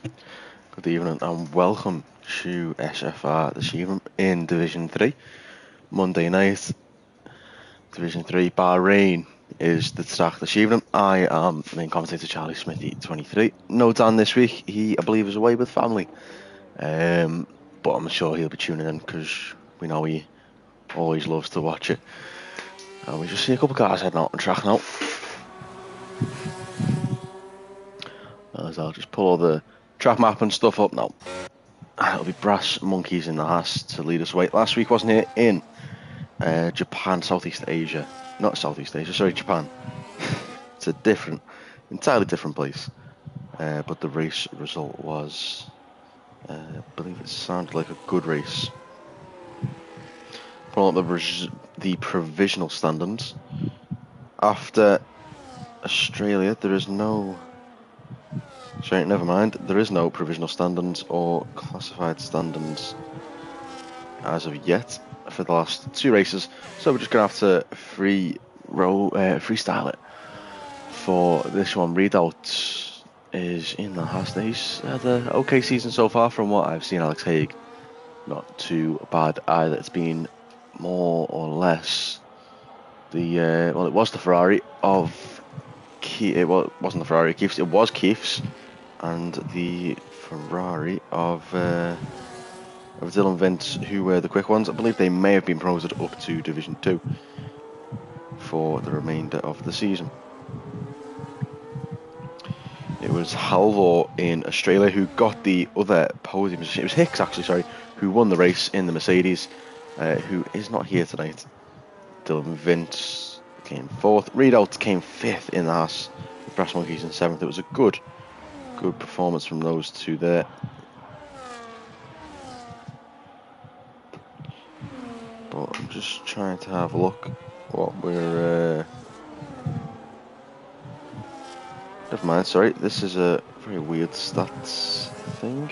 Good evening and welcome to SFR this evening in Division 3. Monday night, Division 3, Bahrain is the track this evening. I am main commentator Charlie Smithy, 23. No Dan this week, he I believe is away with family. But I'm sure he'll be tuning in because we know he always loves to watch it. And we just see a couple of cars heading out on track now. As I'll just pull all the track map and stuff up now. It'll be Brass Monkeys in the Haas to lead us away. Last week wasn't it in Japan, Southeast Asia. Not Southeast Asia, sorry, Japan. It's a entirely different place. But the race result was, I believe it sounded like a good race. Pulling up the provisional standings. After Australia, there is no... Sorry, never mind. There is no provisional standings or classified standings as of yet for the last two races. So we're just going to have to freestyle it for this one. Readout is in the Haas. He's had an okay season so far from what I've seen. Alex Haig, not too bad either. It's been more or less the well, it was the Ferrari of Keith. It wasn't the Ferrari of Keith's. It was Keith's, and the Ferrari of Dylan Vince, who were the quick ones. I believe they may have been promoted up to Division 2 for the remainder of the season. It was Halvor in Australia who got the other podium position. It was Hicks, actually, sorry, who won the race in the Mercedes, who is not here tonight. Dylan Vince came 4th. Readout came 5th in the Haas, with Brass Monkeys in 7th. It was a good performance from those two there. But I'm just trying to have a look what we're... Never mind, sorry, this is a very weird stats thing.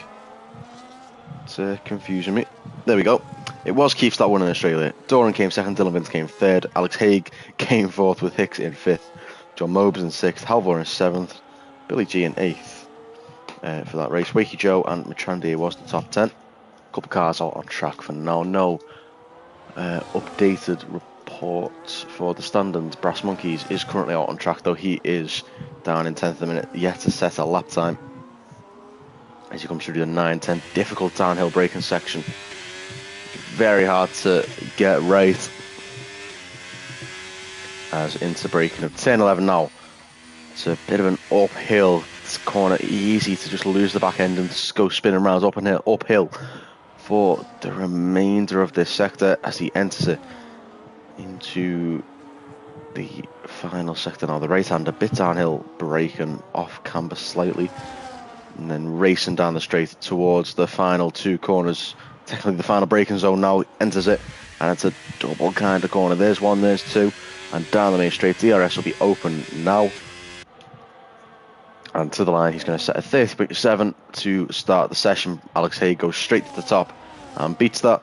It's confusing me. There we go. It was Keith that won in Australia. Doran came 2nd, Dylan Vince came 3rd, Alex Haig came 4th with Hicks in 5th, John Mobes in 6th, Halvor in 7th, Billy G in 8th for that race. Wakey Joe and Mitrandi was the top 10. A couple of cars out on track for now. No updated report for the standings. Brass Monkeys is currently out on track, though he is down in 10th of the minute, yet to set a lap time as he comes through the 9-10 difficult downhill braking section. Very hard to get right as into braking of 10-11 now. It's a bit of an uphill corner, easy to just lose the back end and just go spinning around uphill for the remainder of this sector as he enters it into the final sector now. The right-hander, a bit downhill, braking off camber slightly, and then racing down the straight towards the final two corners. Technically the final braking zone now, enters it, and it's a double kind of corner. There's one, there's two, and down the main straight. DRS will be open now, and to the line he's going to set a 30.7 to start the session. Alex Haig goes straight to the top and beats that,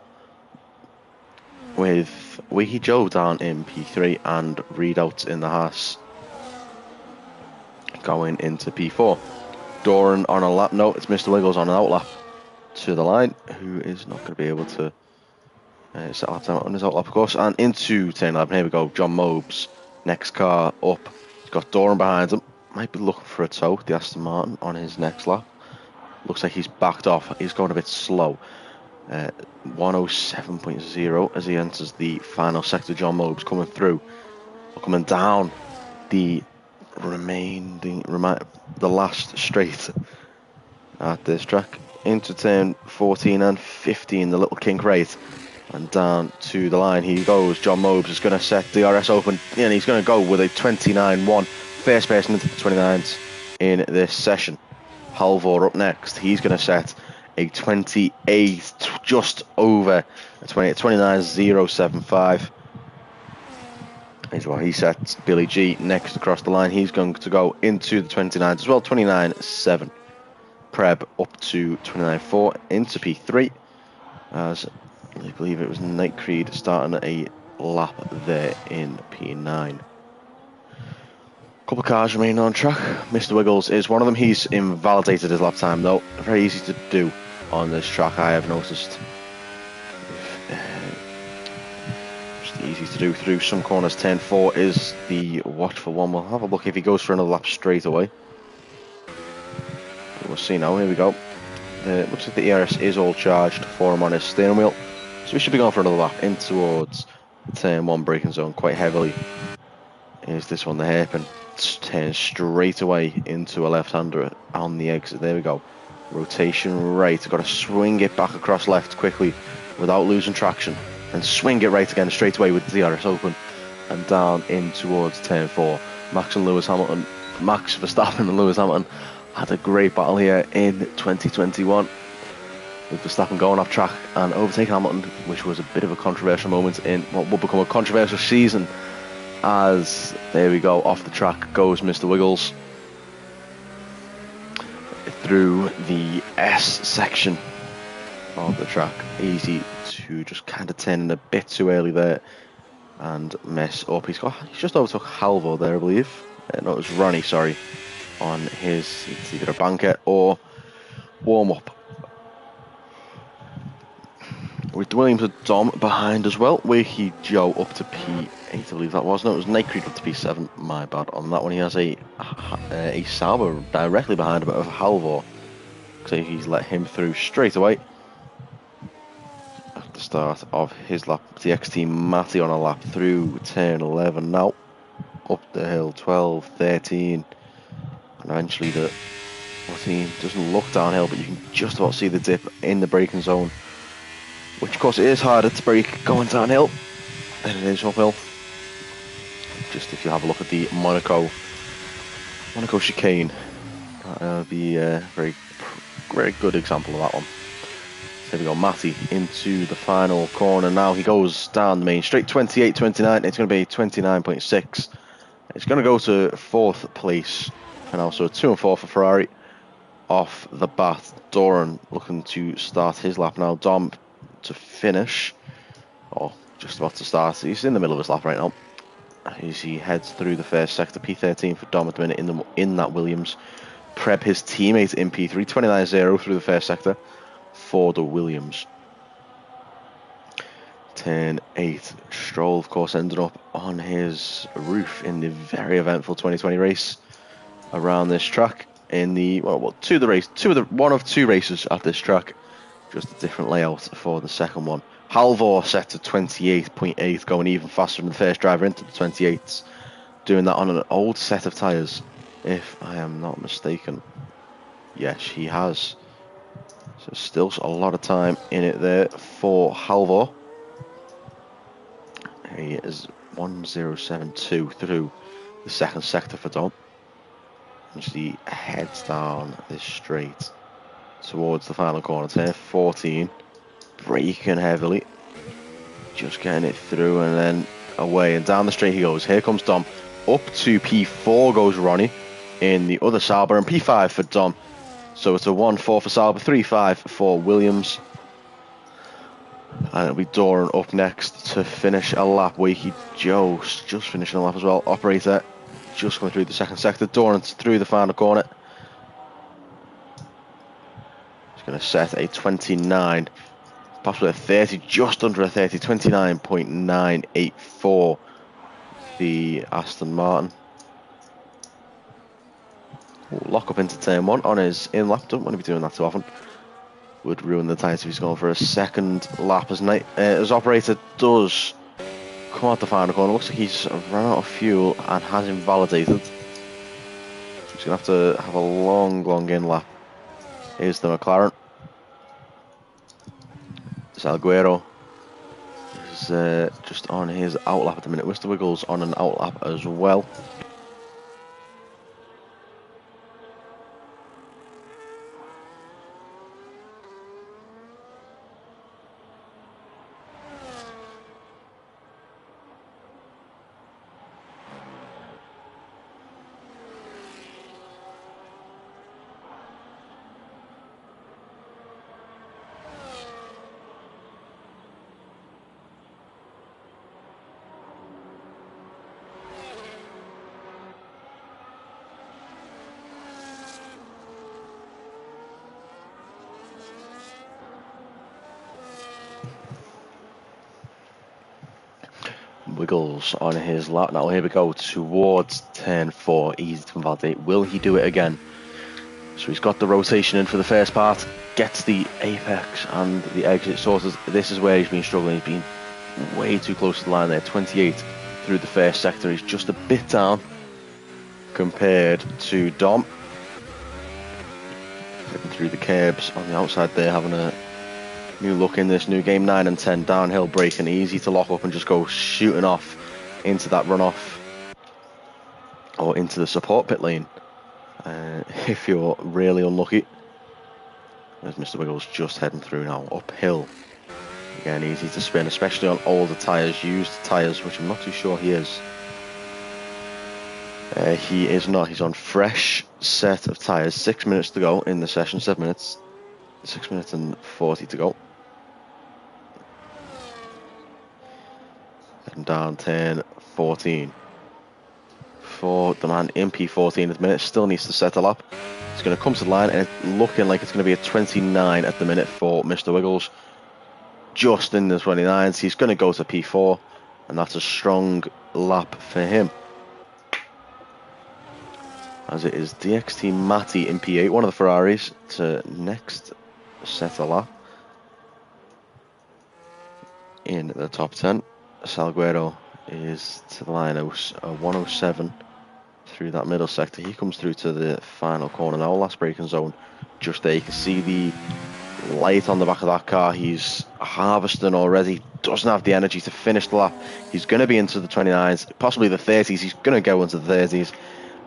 with Wakey Joe down in P3 and Readout in the Haas going into P4. Doran on a lap. No, it's Mr. Wiggles on an outlap to the line, who is not going to be able to set a lap time on his outlap, of course. And into 10-11. Here we go. John Mobes, next car up. He's got Doran behind him. Might be looking for a tow, the Aston Martin, on his next lap. Looks like he's backed off. He's going a bit slow. 107.0 as he enters the final sector. John Mobes coming through, coming down the last straight at this track into turn 14 and 15, the little kink right, and down to the line he goes. John Mobes is going to set DRS open, and he's going to go with a 29.1, first person into the 29s in this session. Halvor up next. He's going to set a 28, just over a 29.075 is what he sets. Billy G next across the line. He's going to go into the 29s as well. 29.7. Preb up to 29.4 into P3, as I believe it was Night Creed starting a lap there in P9. Couple of cars remaining on track. Mr. Wiggles is one of them. He's invalidated his lap time though. Very easy to do on this track, I have noticed. Just easy to do through some corners. Turn 4 is the watchful one. We'll have a look if he goes for another lap straight away. We'll see now. Here we go. Looks like the ERS is all charged for him on his steering wheel. So we should be going for another lap in towards the turn 1 braking zone quite heavily. Here's this one, the hairpin. Turns straight away into a left-hander on the exit. There we go. Rotation right. Got to swing it back across left quickly without losing traction. And swing it right again straight away with the DRS open. And down in towards turn 4. Max Verstappen and Lewis Hamilton had a great battle here in 2021. With Verstappen going off track and overtaking Hamilton, which was a bit of a controversial moment in what will become a controversial season. As there we go, off the track goes Mr. Wiggles through the S section of the track. Easy to just kind of turn in a bit too early there and mess up. He's just overtook Halvor there, I believe. No, it was Ronnie, sorry, on his, it's either a banker or warm up. With Williams and Dom behind as well. Wakey Joe up to P8, I believe that was. No, it was Night Creed up to P7. My bad on that one. He has a Sauber directly behind him of Halvor. So he's let him through straight away at the start of his lap. The XT Matty on a lap through turn 11 now. Up the hill, 12, 13. And eventually the 14 doesn't look downhill, but you can just about see the dip in the braking zone. Which of course it is harder to brake going downhill than it is uphill. Just if you have a look at the Monaco chicane, that'll be a very good example of that one. So there we go, Matty into the final corner now. He goes down the main straight, 28.29. It's going to be 29.6. It's going to go to 4th place for now. So 2 and 4 for Ferrari. Off the bat, Doran looking to start his lap now. Dom to finish, or just about to start. He's in the middle of his lap right now as he heads through the first sector. P13 for Dom at the minute in that Williams. Preb, his teammate, in P3, 29.0 through the first sector for the Williams. Turn 8, Stroll of course ended up on his roof in the very eventful 2020 race around this track in the one of two races at this track. Just a different layout for the second one. Halvor set to 28.8, going even faster than the first driver into the 28s. Doing that on an old set of tyres, if I am not mistaken. Yes, he has. So still a lot of time in it there for Halvor. He is 1072 through the second sector for Dom. As he heads down this straight towards the final corner, turn 14, braking heavily, just getting it through and then away and down the straight he goes. Here comes Dom, up to P4 goes Ronnie in the other Sauber, and P5 for Dom. So it's a 1-4 for Sauber, 3-5 for Williams, and it'll be Doran up next to finish a lap. Wakey Joe just finishing a lap as well. Operator just going through the second sector. Doran through the final corner. Going to set a 29, possibly a 30, just under a 30, 29.984, the Aston Martin. Lock up into turn 1 on his in lap. Don't want to be doing that too often. Would ruin the tyres if he's going for a second lap. As operator does come out the final corner. Looks like he's run out of fuel and has invalidated. He's going to have a long in lap. Here's the McLaren. Salguero is just on his outlap at the minute. Mr. Wiggles on an outlap as well. Wiggles on his lap. Now here we go towards turn 4. Easy to validate. Will he do it again? So he's got the rotation in for the first part, gets the apex and the exit sorted. This is where he's been struggling. He's been way too close to the line there. 28 through the first sector. He's just a bit down compared to Dom. Getting through the curbs on the outside there, having a new look in this new game. 9 and 10 downhill braking, easy to lock up and just go shooting off into that runoff or into the support pit lane if you're really unlucky. There's Mr. Wiggles just heading through now, uphill. Again, easy to spin, especially on older tyres, used tyres, which I'm not too sure he is. He is not. He's on fresh set of tyres. 6 minutes to go in the session. 7 minutes. 6 minutes and 40 to go. Heading down turn 14. For the man in P14 at the minute. Still needs to set a lap. He's going to come to the line and it's looking like it's going to be a 29 at the minute for Mr. Wiggles. Just in the 29s. He's going to go to P4. And that's a strong lap for him. As it is DXT Matty in P8, one of the Ferraris, to next set a lap in the top 10. Salguero is to the line, a 107 through that middle sector. He comes through to the final corner now, last braking zone. Just there, you can see the light on the back of that car. He's harvesting already, doesn't have the energy to finish the lap. He's going to be into the 29s, possibly the 30s. He's going to go into the 30s.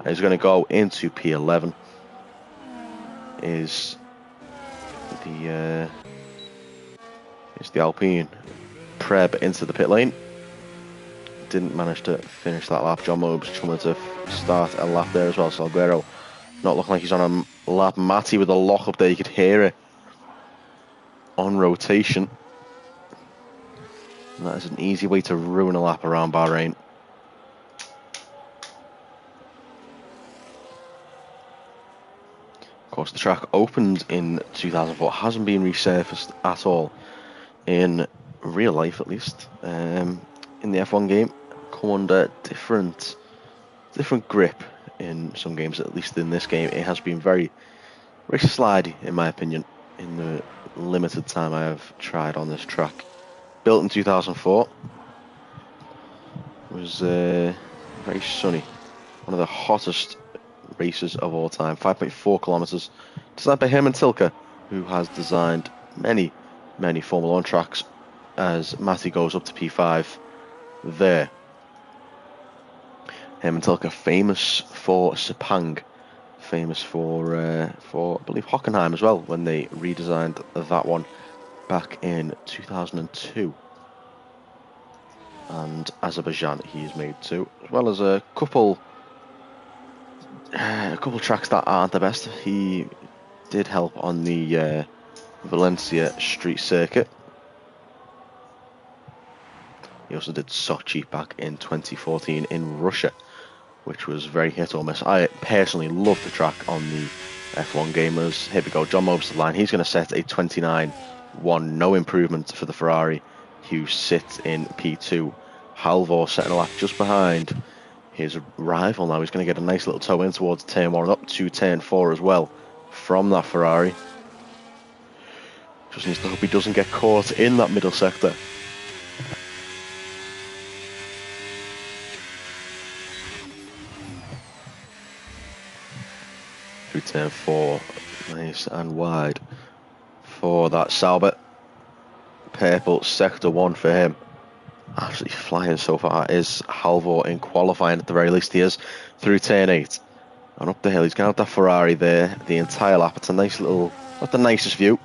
He's going to go into P11. Is the Alpine Preb into the pit lane. Didn't manage to finish that lap. John Mobes trying to start a lap there as well. Salguero not looking like he's on a lap. Matty with a lock up there, you could hear it on rotation. And that is an easy way to ruin a lap around Bahrain. Of course, the track opened in 2004, hasn't been resurfaced at all in real life, at least. In the F1 game, come under different grip in some games. At least in this game, it has been very, very slidey, in my opinion, in the limited time I have tried on this track. Built in 2004, it was very sunny, one of the hottest races of all time. 5.4 kilometers, designed by Herman Tilke, who has designed many Formula 1 tracks, as Matty goes up to P5 there. Herman Tilke, famous for Sepang, famous for I believe Hockenheim as well, when they redesigned that one back in 2002. And Azerbaijan he's made too, as well as a couple tracks that aren't the best. He did help on the Valencia street circuit. He also did Sochi back in 2014 in Russia, which was very hit or miss. I personally love the track on the F1 gamers. Here we go, John Mobes to the line. He's going to set a 29.1, no improvement for the Ferrari, who sits in P2. Halvor setting a lap just behind his rival now. He's going to get a nice little toe in towards turn 1 and up to turn 4 as well from that Ferrari. Just needs to hope he doesn't get caught in that middle sector. Through turn 4, nice and wide for that Sauber. Purple sector 1 for him. Absolutely flying so far is Halvor in qualifying, at the very least he is, through turn 8 and up the hill. He's going to have that Ferrari there the entire lap. It's a nice little, not the nicest view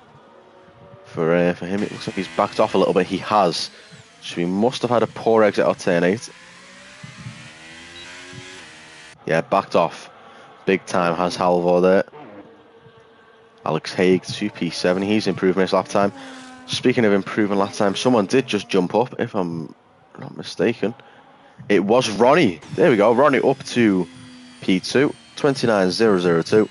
for him. It looks like he's backed off a little bit. He has, so he must have had a poor exit out turn 8. Yeah, backed off big time has Halvor there. Alex Haig 2P7, he's improving his lap time. Speaking of improving lap time, someone did just jump up, if I'm not mistaken. It was Ronnie. There we go, Ronnie up to P2, 29.002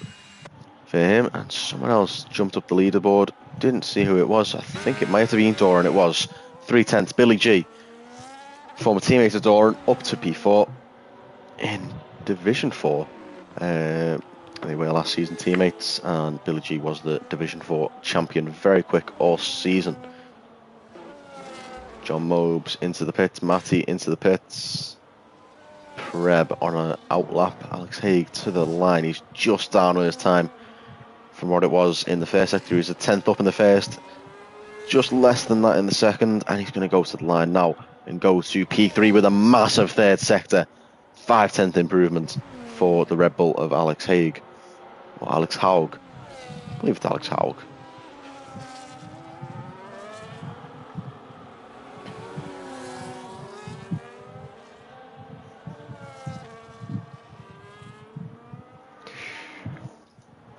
for him. And someone else jumped up the leaderboard. Didn't see who it was. I think it might have been Doran. It was 3/10, Billy G. former teammate of Doran, up to P4 in Division 4. They were last season teammates, and Billy G was the Division 4 champion very quick all season. John Mobes into the pits, Matty into the pits. Preb on an outlap. Alex Haig to the line. He's just down on his time from what it was in the first sector. He was a 10th up in the first, just less than that in the second, and he's going to go to the line now and go to P3 with a massive third sector. 5/10 improvement for the Red Bull of Alex Haig. Or Alex Haug. I believe it's Alex Haug.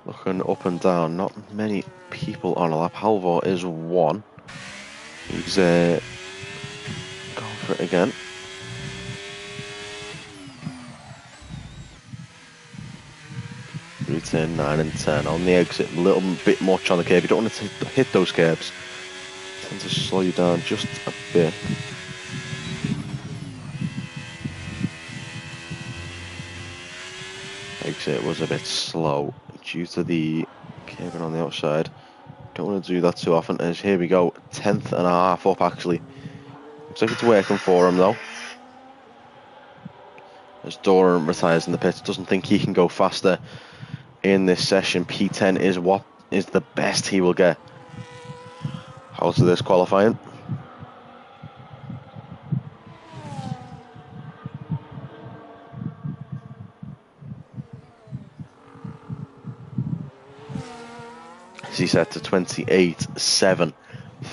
Looking up and down, not many people on a lap. Halvor is one. He's going for it again. Through turn 9 and 10 on the exit, a little bit much on the curb. You don't want to hit those curbs. Tend to slow you down just a bit. Exit was a bit slow due to the curbing on the outside. Don't want to do that too often, as here we go, 10th and a half up actually. Looks like it's working for him though. As Doran retires in the pits, doesn't think he can go faster in this session. P10 is what is the best he will get. How's this qualifying? He set to 28.7,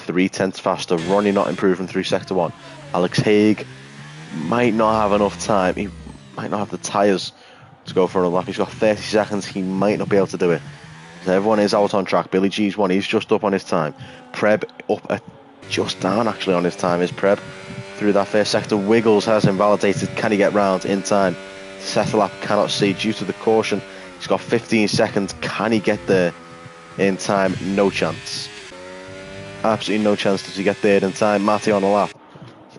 3/10 faster. Ronnie not improving through sector 1. Alex Haig might not have enough time. He might not have the tyres to go for another lap. He's got 30 seconds. He might not be able to do it. So everyone is out on track. Billy G's one. He's just up on his time. Preb up at just down actually on his time is Preb. Through that first sector. Wiggles has him validated. Can he get round in time? Settle lap cannot see due to the caution. He's got 15 seconds. Can he get there in time? No chance. Absolutely no chance does he get there in time. Matty on the lap.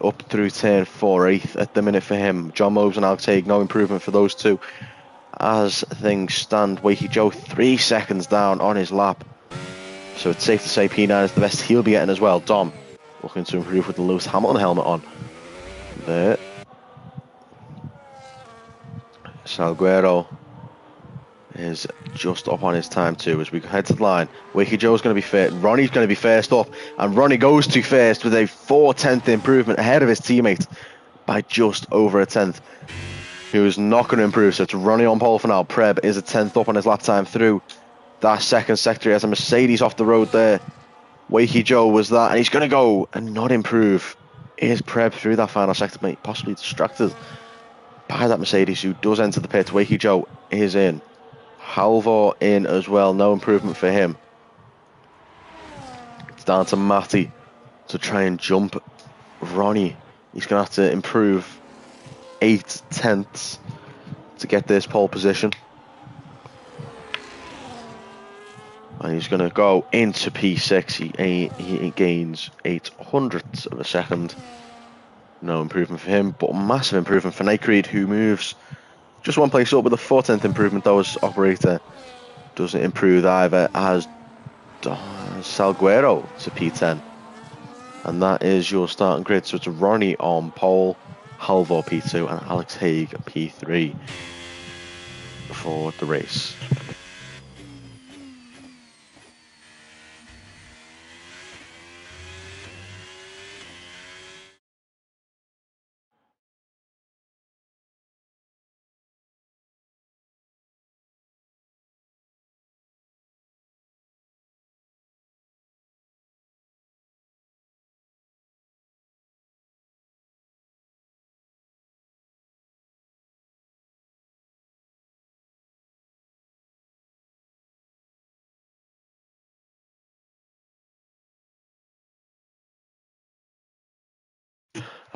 Up through turn 4, 8th at the minute for him. John Mobes and Alex Haig, no improvement for those two. As things stand, Wakey Joe 3 seconds down on his lap. So it's safe to say P9 is the best he'll be getting as well. Dom looking to improve with the Lewis Hamilton helmet on. There. Salguero is just up on his time too as we head to the line. Wakey Joe's going to be first. Ronnie's going to be first up, and Ronnie goes to first with a 4/10 improvement ahead of his teammate by just over a 10th. Who is not going to improve, so it's Ronnie on pole for now. Preb is a 10th up on his lap time through that second sector. He has a Mercedes off the road there. Wakey Joe was that, and he's going to go and not improve. Is Preb through that final sector, mate? Possibly distracted by that Mercedes, who does enter the pit. Wakey Joe is in. Halvor in as well, no improvement for him. It's down to Matty to try and jump Ronnie. He's going to have to improve 8/10 to get this pole position. And he's going to go into P6. He gains 800ths of a second. No improvement for him, but massive improvement for Nightcreed, who moves just one place up with a 4/10 improvement. Though his operator doesn't improve either, as Salguero to P10. And that is your starting grid. So it's Ronnie on pole, Halvor P2, and Alex Haig P3 for the race.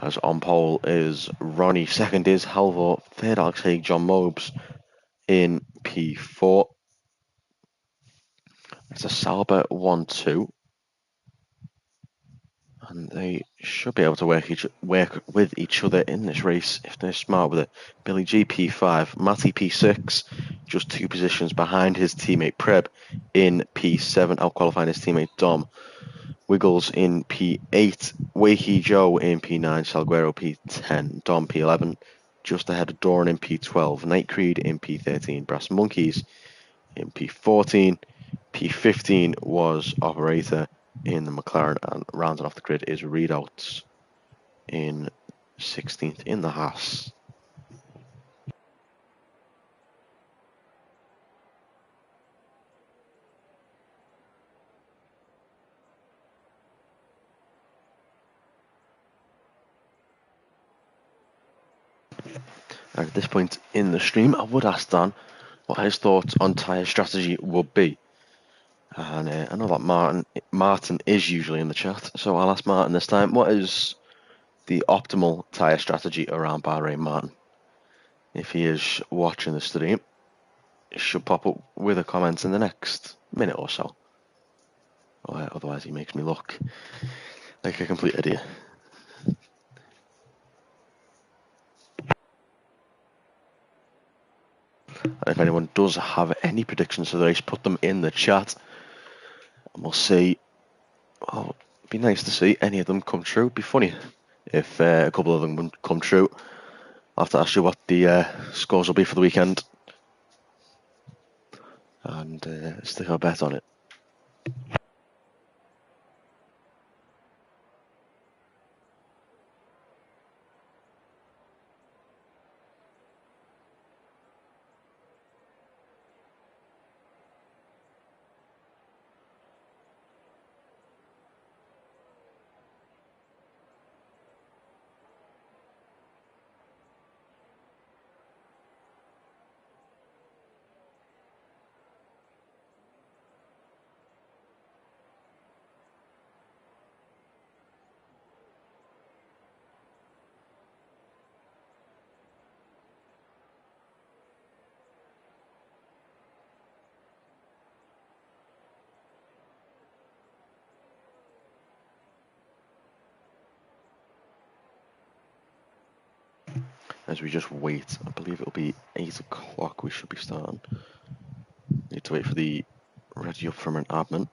As on pole is Ronnie, second is Halvor, third Alex Haig, John Mobes in P4. It's a Sauber 1-2. and they should be able to work with each other in this race if they're smart with it. Billy G P5, Matty P6, just 2 positions behind his teammate Preb in P7, out-qualifying his teammate Dom. Wiggles in P8, Wakey Joe in P9, Salguero P10, Dom P11, just ahead of Doran in P12, Night Creed in P13, Brass Monkeys in P14, P15 was Operator in the McLaren, and rounding off the grid is Readouts in 16th in the Haas. And at this point in the stream, I would ask Dan what his thoughts on tyre strategy would be. And I know that Martin is usually in the chat, so I'll ask Martin this time. What is the optimal tyre strategy around Bahrain, Martin? If he is watching the stream, it should pop up with a comment in the next minute or so. Otherwise, he makes me look like a complete idiot. And if anyone does have any predictions for the race, put them in the chat. And we'll see. Well, it'd be nice to see any of them come true. It'd be funny if a couple of them would come true. I'll have to ask you what the scores will be for the weekend. And stick a bet on it. As we just wait, I believe it'll be 8 o'clock we should be starting. Need to wait for the ready up from an admin.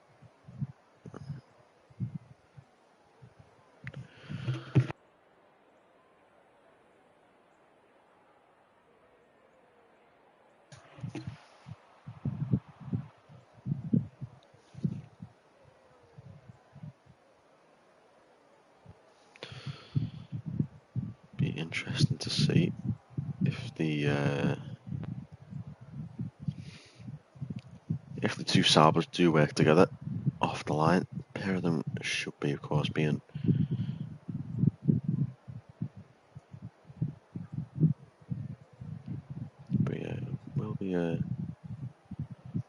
Be interesting to see if the two Sabres do work together off the line. A pair of them should be, of course, being will be a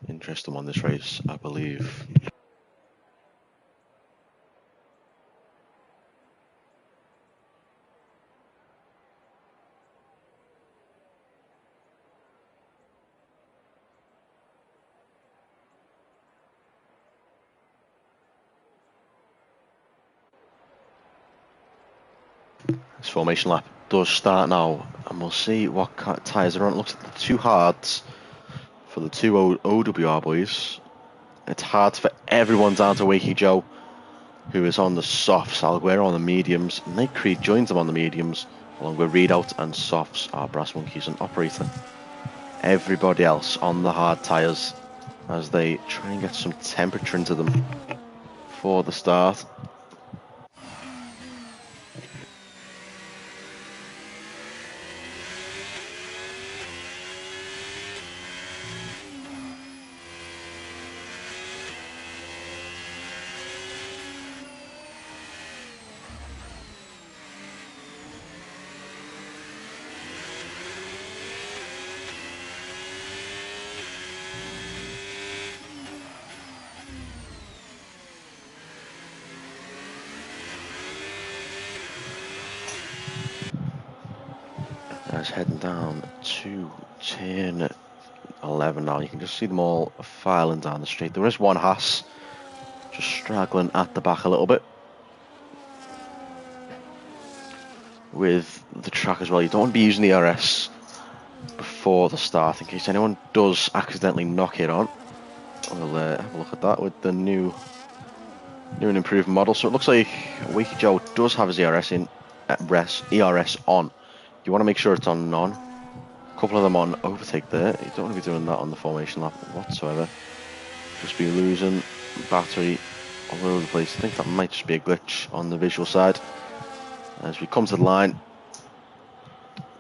interesting one this race, I believe. This formation lap does start now, and we'll see what tyres are on. It looks like the two hards for the two OWR boys. It's hard for everyone down to Wakey Joe, who is on the softs. Alguero on the mediums. Night Creed joins them on the mediums, along with Readout and softs are Brass Monkeys and Operator. Everybody else on the hard tyres as they try and get some temperature into them for the start. Guys, heading down to turn 11 now. You can just see them all filing down the straight. There is one Haas just straggling at the back a little bit. with the track as well. You don't want to be using the RS before the start in case anyone does accidentally knock it on. We'll have a look at that with the new and improved model. So it looks like Wakey Joe does have his ERS on. You want to make sure it's on none. A couple of them on overtake there. You don't want to be doing that on the formation lap whatsoever. Just be losing battery all over the place. I think that might just be a glitch on the visual side. As we come to the line,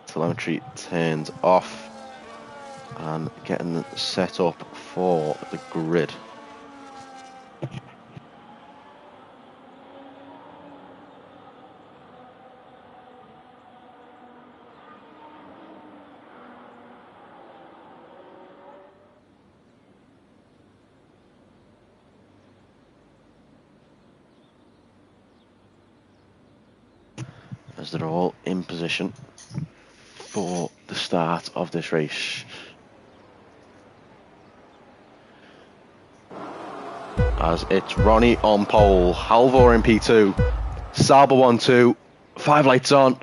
telemetry turns off and getting set up for the grid. As they're all in position for the start of this race. As it's Ronnie on pole, Halvor in P2, Sauber 1-2, 5 lights on,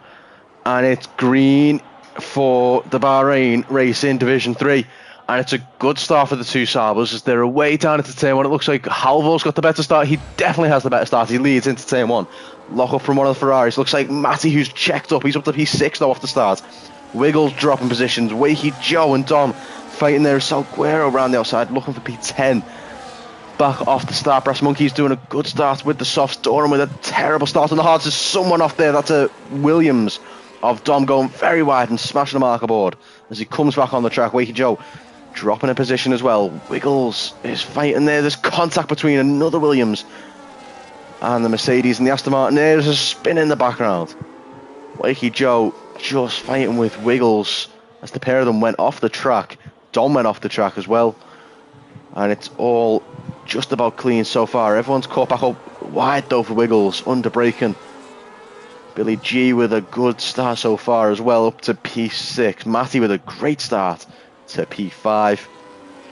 and it's green for the Bahrain race in Division 3. And it's a good start for the two Saubers as they're away down into turn 1. It looks like Halvor's got the better start. He definitely has the better start. He leads into turn 1. Lock up from one of the Ferraris. Looks like Matty, who's checked up. He's up to P6 though off the start. Wiggles dropping positions. Wakey Joe and Dom fighting there. Salguero around the outside looking for P10. Back off the start. Brass Monkey's doing a good start with the softs. Doran with a terrible start on the hards. There's someone off there. That's a Williams of Dom going very wide and smashing the marker board as he comes back on the track. Wakey Joe dropping a position as well. Wiggles is fighting there. There's contact between another Williams and the Mercedes and the Aston Martin. There's a spin in the background. Wakey Joe just fighting with Wiggles as the pair of them went off the track. Dom went off the track as well. And it's all just about clean so far. Everyone's caught back up wide though for Wiggles, under braking. Billy G with a good start so far as well, up to P6. Matty with a great start to P5,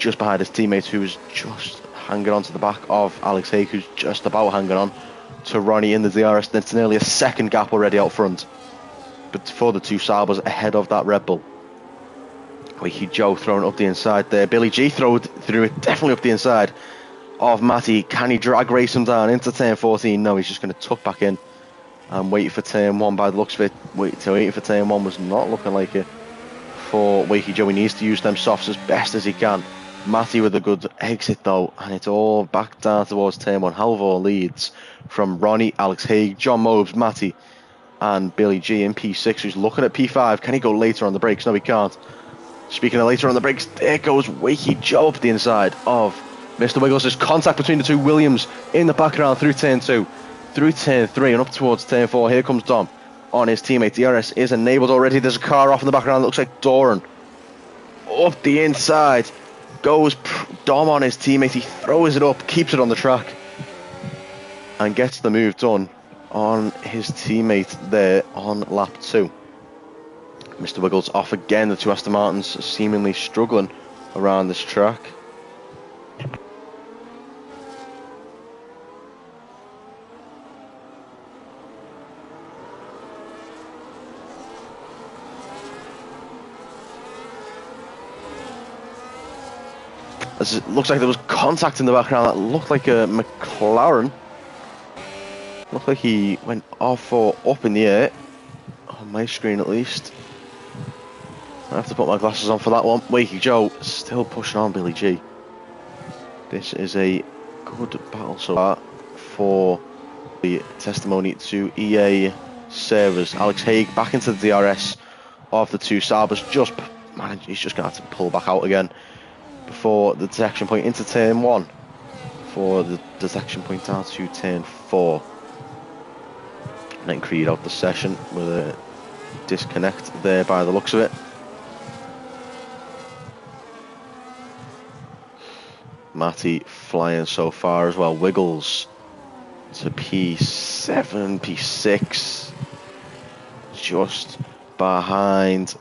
just behind his teammate who was just hanging on to the back of Alex Haig, who's just about hanging on to Ronnie in the DRS. It's nearly a second gap already out front, but for the two Saubers ahead of that Red Bull. Wakey Joe throwing up the inside there. Billy G threw it definitely up the inside of Matty. Can he drag race him down into turn 14? No, he's just going to tuck back in and wait for turn 1 by the looks of it. Waiting for turn 1 was not looking like it for Wakey Joe. He needs to use them softs as best as he can. Matty with a good exit though, and it's all back down towards turn 1. Halvor leads from Ronnie, Alex Haig, John Mobes, Matty and Billy G in P6, who's looking at P5. Can he go later on the brakes? No, he can't. Speaking of later on the brakes, there goes Wakey Joe up the inside of Mr. Wiggles. There's contact between the two Williams in the background through turn 2, through turn 3 and up towards turn 4. Here comes Dom on his teammate. DRS is enabled already. There's a car off in the background. It looks like Doran. Up the inside goes Dom on his teammate. He throws it up, keeps it on the track and gets the move done on his teammate there on lap 2. Mr. Wiggles off again. The two Aston Martins seemingly struggling around this track. As it looks like there was contact in the background. That looked like a McLaren. Looked like he went off or up in the air. On my screen at least. I have to put my glasses on for that one. Wakey Joe still pushing on Billy G. This is a good battle so far for the testimony to EA servers. Alex Haig back into the DRS of the two Saubers. He's just going to have to pull back out again before the detection point into turn 1. For the detection point down to turn 4. And then Creed out the session with a disconnect there by the looks of it. Matty flying so far as well. Wiggles to P7, P6. Just behind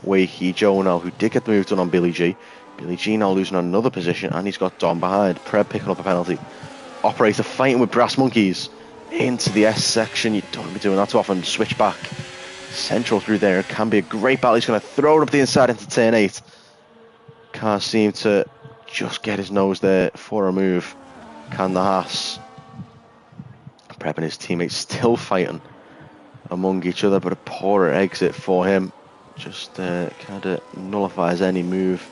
Wakey Joe now, who did get the move done on Billy G. Billy G now losing another position, and he's got Dom behind. Preb picking up a penalty. Operator fighting with Brass Monkeys into the S section. You don't want to be doing that too often. Switch back central through there. It can be a great battle. He's going to throw it up the inside into turn 8. Can't seem to just get his nose there for a move. Can the Haas. Prep and his teammates still fighting among each other, but a poorer exit for him. Just kind of nullifies any move.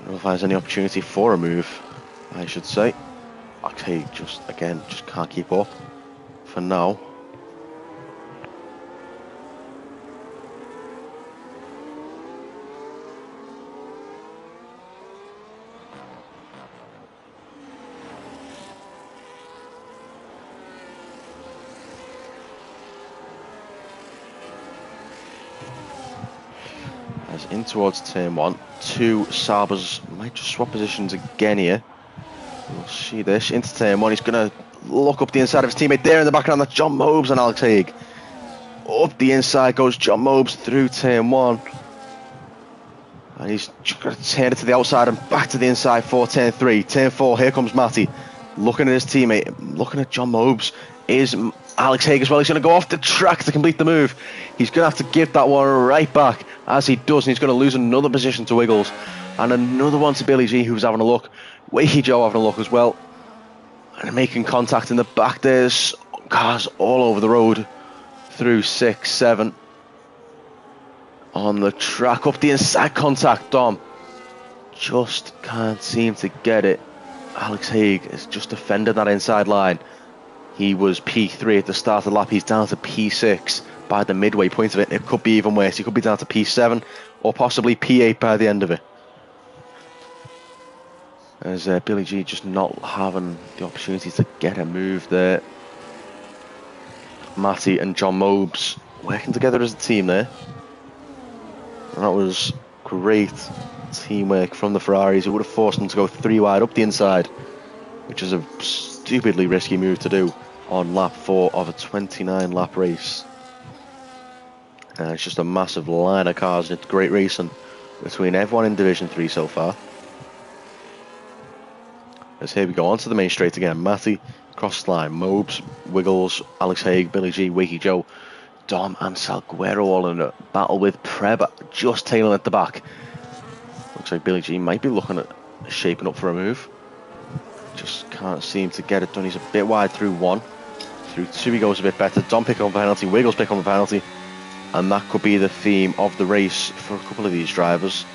Nullifies any opportunity for a move, I should say. Okay, just can't keep up for now. As in towards turn 1, 2 Sabers might just swap positions again here. We'll see this. Into turn 1, he's going to look up the inside of his teammate there in the background. That's John Mobes and Alex Haig. Up the inside goes John Mobes through turn 1. And he's going to turn it to the outside and back to the inside for turn 3. Turn 4, here comes Matty. Looking at his teammate, looking at John Mobes. Is Alex Haig as well. He's going to go off the track to complete the move. He's going to have to give that one right back as he does, and he's going to lose another position to Wiggles. And another one to Billy G, who's having a look. Wakey Joe having a look as well. And making contact in the back. There's cars all over the road through 6, 7. On the track, up the inside contact. Dom just can't seem to get it. Alex Haig has just defended that inside line. He was P3 at the start of the lap. He's down to P6 by the midway point of it. It could be even worse. He could be down to P7 or possibly P8 by the end of it. As Billy G just not having the opportunity to get a move there. Matty and John Mobes working together as a team there. And that was great teamwork from the Ferraris. It would have forced them to go 3 wide up the inside, which is a stupidly risky move to do on lap 4 of a 29 lap race. And it's just a massive line of cars. It's great racing between everyone in Division 3 so far. As here we go onto the main straight again. Matty, cross line, Mobes, Wiggles, Alex Haig, Billy G, Wakey Joe, Dom and Salguero all in a battle with Preb just tailing at the back. Looks like Billy G might be looking at shaping up for a move. Just can't seem to get it done. He's a bit wide through 1. Through 2 he goes a bit better. Dom pick up a penalty, Wiggles pick up a penalty. And that could be the theme of the race for a couple of these drivers.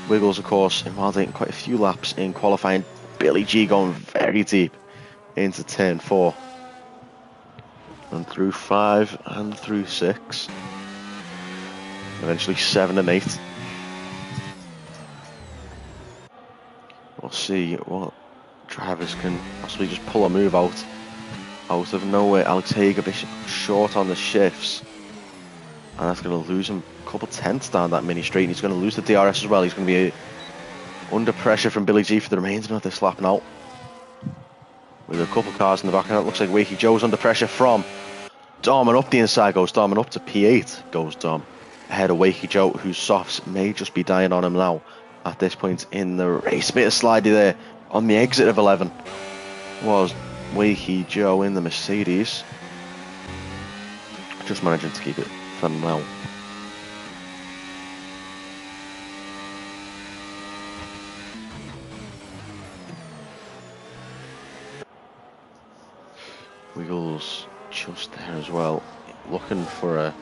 Wiggles, of course, invalidating quite a few laps in qualifying. Billy G going very deep into turn 4. And through 5 and through 6. Eventually 7 and 8. We'll see what drivers can possibly just pull a move out of nowhere. Alex Haig a bit short on the shifts. And that's going to lose him a couple tenths down that mini straight. And he's going to lose the DRS as well. He's going to be under pressure from Billy G for the remainder of this lap now. With a couple cars in the back, and it looks like Wakey Joe's under pressure from Dom, and up the inside goes Dom, and up to P8 goes Dom. Ahead of Wakey Joe, whose softs may just be dying on him now at this point in the race. Bit of slidey there on the exit of 11 was Wakey Joe in the Mercedes. Just managing to keep it for now. Wiggles just there as well, looking for a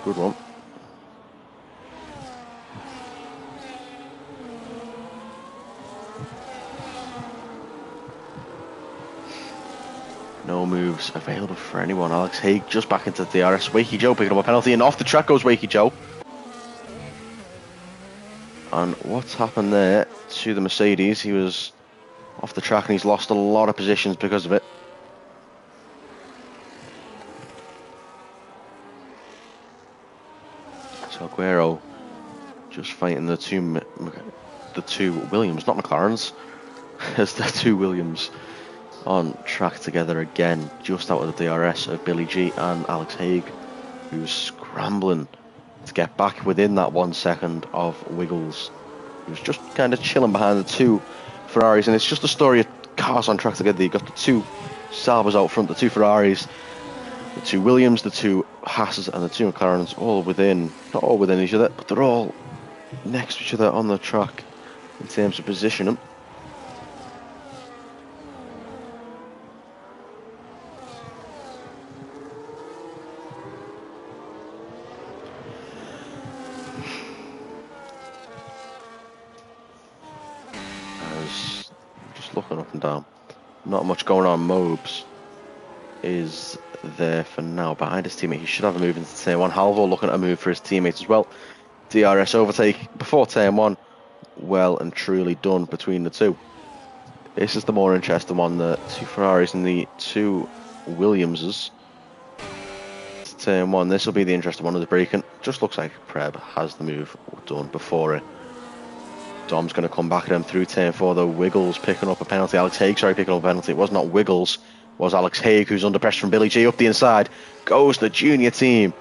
good one. No moves available for anyone. Alex Haig just back into the DRS. Wakey Joe picking up a penalty, and off the track goes Wakey Joe. And what's happened there to the Mercedes? He was off the track and he's lost a lot of positions because of it. So Aguero just fighting the two Williams, not McLarens, as the two Williams on track together again, just out of the DRS of Billy G and Alex Haig, who's scrambling to get back within that 1 second of Wiggles. He was just kind of chilling behind the two Ferraris, and it's just a story of cars on track together. You've got the two Saubers out front, the two Ferraris, The two Williams, the two Hasses, and the two McLarens all within, not all within each other, but they're all next to each other on the track in terms of positioning. As just looking up and down, not much going on. Mobes is there for now behind his teammate. He should have a move into turn 1. Halvor looking at a move for his teammates as well. DRS overtake before turn 1. Well and truly done between the two. This is the more interesting one. The two Ferraris and the two Williamses. Turn 1. This will be the interesting one of the braking. Just looks like Preb has the move done before it. Dom's going to come back at him through turn 4 though. Wiggles picking up a penalty. Alex Haig, sorry, picking up a penalty. It was not Wiggles. It was Alex Haig who's under pressure from Billy G. Up the inside goes the junior team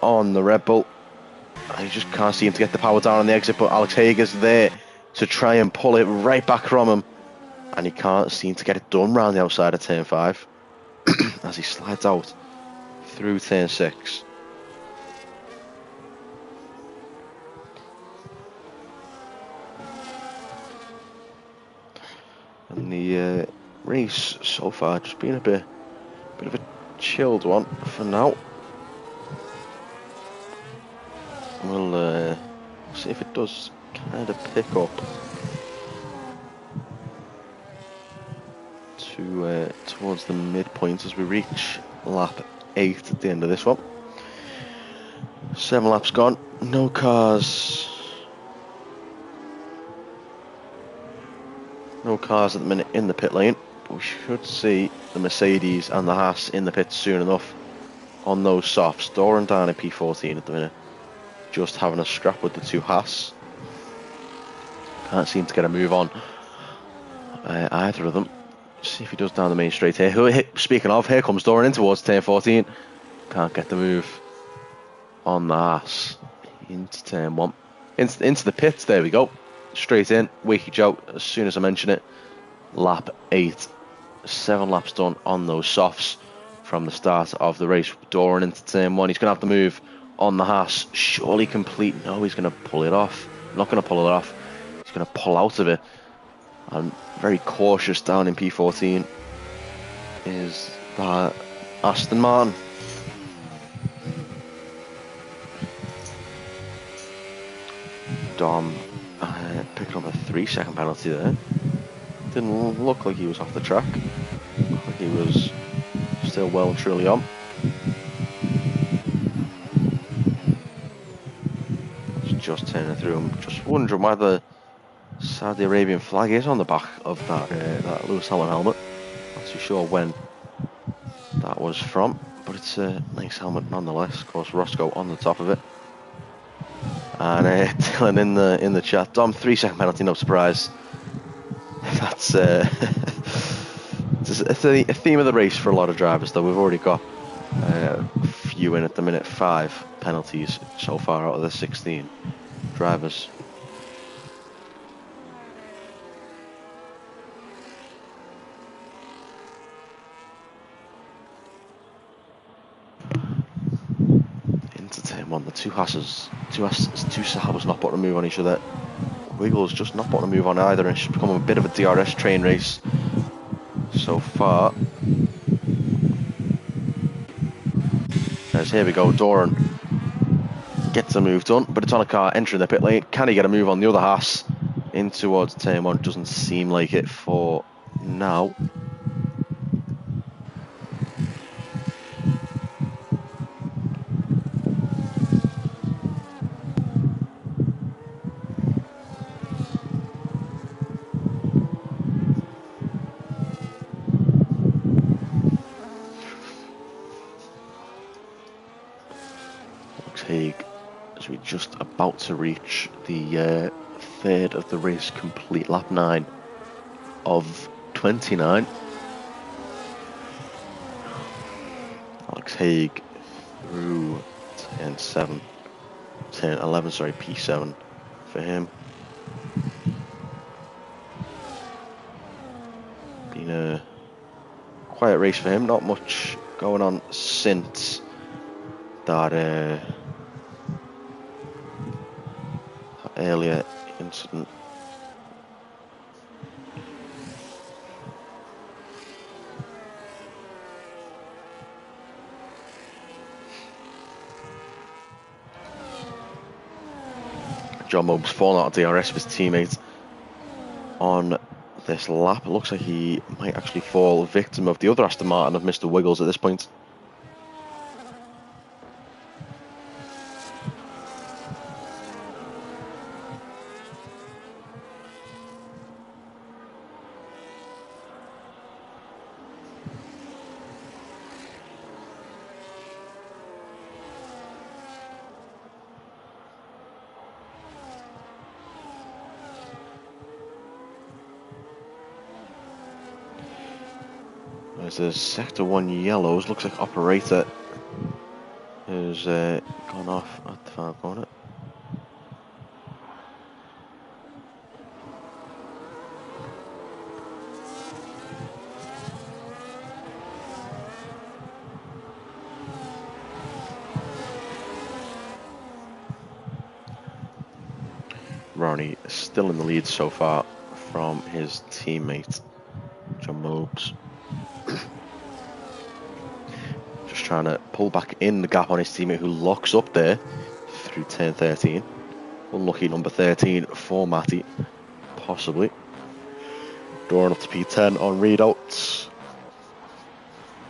on the Red Bull. I just can't seem to get the power down on the exit, but Alex Haig is there to try and pull it right back from him. And he can't seem to get it done round the outside of turn 5 as he slides out through turn 6. And the race so far just been a bit of a chilled one for now. We'll see if it does kind of pick up to towards the midpoint as we reach lap 8 at the end of this one. 7 laps gone, no cars. No cars at the minute in the pit lane, but we should see the Mercedes and the Haas in the pits soon enough on those softs. Doran down in P14 at the minute, just having a scrap with the two Haas. Can't seem to get a move on either of them. See if he does down the main straight here. Speaking of, here comes Doran in towards turn 14. Can't get the move on the Haas into turn 1. Into the pits, there we go. Straight in, Wakey out as soon as I mention it. Lap 8. 7 laps done on those softs from the start of the race. Doran into turn 1. He's going to have to move on the Haas. Surely complete. No, he's going to pull it off. Not going to pull it off. He's going to pull out of it. And very cautious down in P14 is that Aston Martin. Dom picking up a 3-second penalty there. Didn't look like he was off the track. Looked like he was still well and truly on. Just turning through him. Just wondering why the Saudi Arabian flag is on the back of that Lewis Hamilton helmet. Not too sure when that was from, but it's a nice helmet nonetheless. Of course, Roscoe on the top of it. And Dylan in the chat, Dom, 3-second penalty, no surprise. That's it's a theme of the race for a lot of drivers, though. We've already got a few in at the minute. 5 penalties so far out of the 16 drivers. Into turn 1, the two Haasses, two Saabs not putting a move on each other. Wiggles just not putting a move on either, and it's become a bit of a DRS train race so far. As here we go, Doran gets a move done, but it's on a car entering the pit lane. Can he get a move on the other Haas in towards turn 1? Doesn't seem like it for now. As we're just about to reach the third of the race complete, lap 9 of 29. Alex Haig through turn 11, sorry, P7 for him. Been a quiet race for him, not much going on since that earlier incident. John Mobe's fallen out of DRS with his teammates on this lap. It looks like he might actually fall victim of the other Aston Martin of Mr. Wiggles at this point. There's sector 1 yellows. Looks like operator has gone off at the far corner. Ronnie is still in the lead so far from his teammate John Mobes. Just trying to pull back in the gap on his teammate, who locks up there through turn 13. Unlucky number 13 for Matty, possibly. Drawing up to P10 on readouts.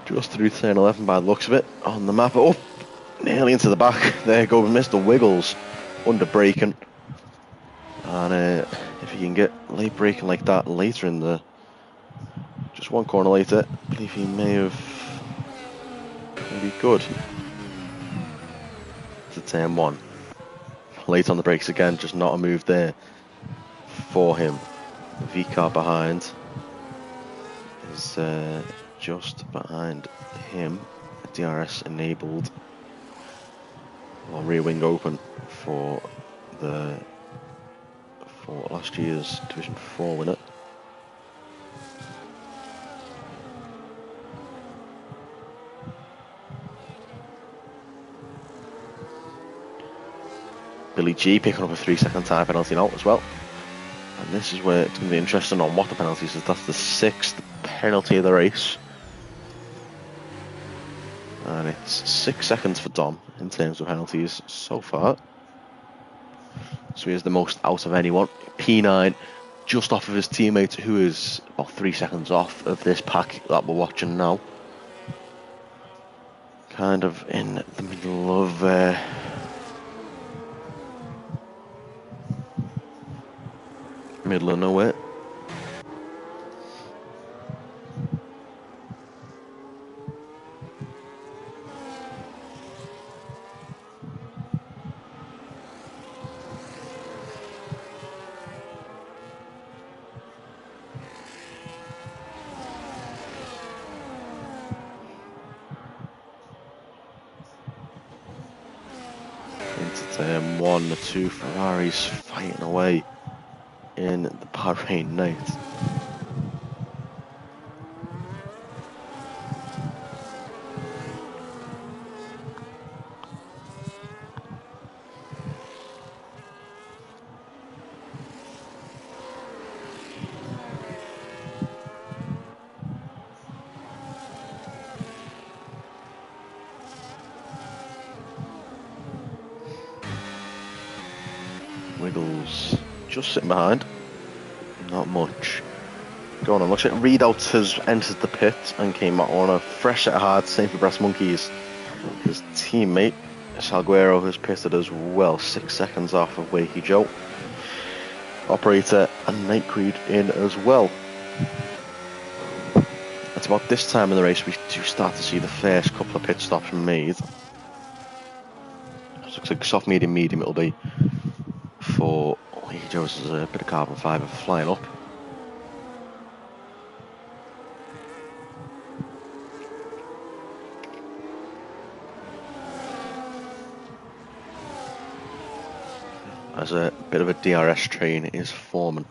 Just through turn 11 by the looks of it. On the map, up nearly into the back. There goes Mr. Wiggles under braking. And if he can get late braking like that later in the, just one corner later, I believe he may have, maybe good to turn 1. Late on the brakes again, just not a move there for him. The V-car behind is just behind him. DRS enabled, or rear wing open for last year's Division 4 winner. Billy G picking up a 3-second time penalty now as well. And this is where it's going to be interesting on what the penalties is. That's the 6th penalty of the race. And it's 6 seconds for Dom in terms of penalties so far. So he is the most out of anyone. P9 just off of his teammate, who is about 3 seconds off of this pack that we're watching now. Kind of in the middle of nowhere. Into 1, the 2 Ferraris fighting away in the Bahrain night. Wiggles just sitting behind, not much going on. Looks like Readout has entered the pit and came out on a fresh set of hard. Same for Brass Monkeys. His teammate Salguero has pitted as well, 6 seconds off of Wakey Joe. Operator and Nightcreed in as well. It's about this time in the race we do start to see the first couple of pit stops made. Looks like soft, medium, medium it'll be for Wakey Joe's. A bit of carbon fibre flying up. As a bit of a DRS train is forming.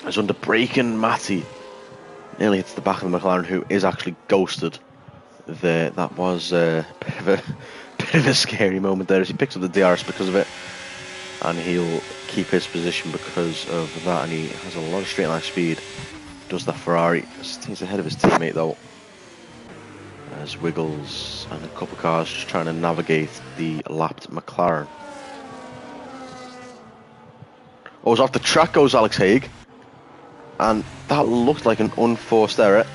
As under braking, Matty nearly hits the back of the McLaren, who is actually ghosted there. That was a bit of a scary moment there as he picks up the DRS because of it, and he'll keep his position because of that, and he has a lot of straight line speed. Does the Ferrari, stays ahead of his teammate though, as Wiggles and a couple of cars just trying to navigate the lapped McLaren. Oh, it's off the track goes Alex Haig, and that looked like an unforced error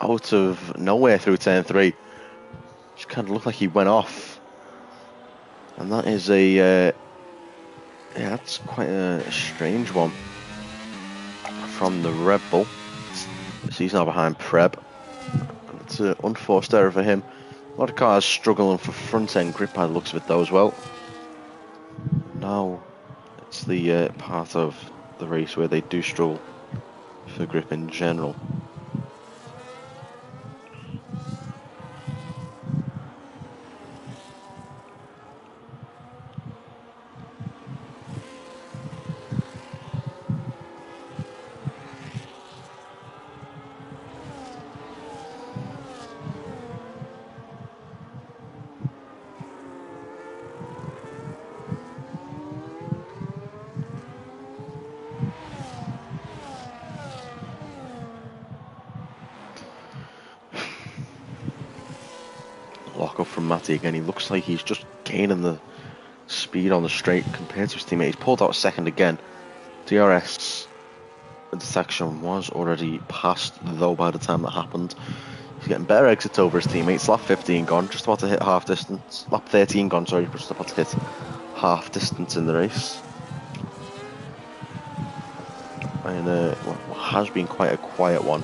out of nowhere through turn 3. Just kind of looked like he went off, and that is a yeah, that's quite a strange one from the Red Bull. So he's now behind Preb. It's an unforced error for him. A lot of cars struggling for front end grip by the looks of it though as well. Now it's the part of the race where they do struggle for grip in general. Lock up from Matty again. He looks like he's just gaining the speed on the straight compared to his teammate. He's pulled out a second again. DRS detection was already passed though by the time that happened. He's getting better exits over his teammates. Lap 15 gone, just about to hit half distance. Lap 13 gone, sorry, just about to hit half distance in the race. And what has been quite a quiet one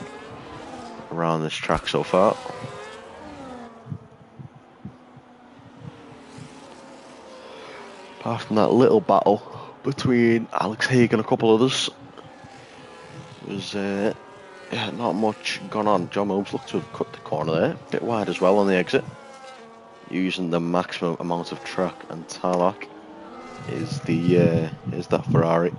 around this track so far. Apart from that little battle between Alex Haig and a couple others, was yeah, not much gone on. John Mobes looked to have cut the corner there, a bit wide as well on the exit, using the maximum amount of track and tarmac. Is that Ferrari?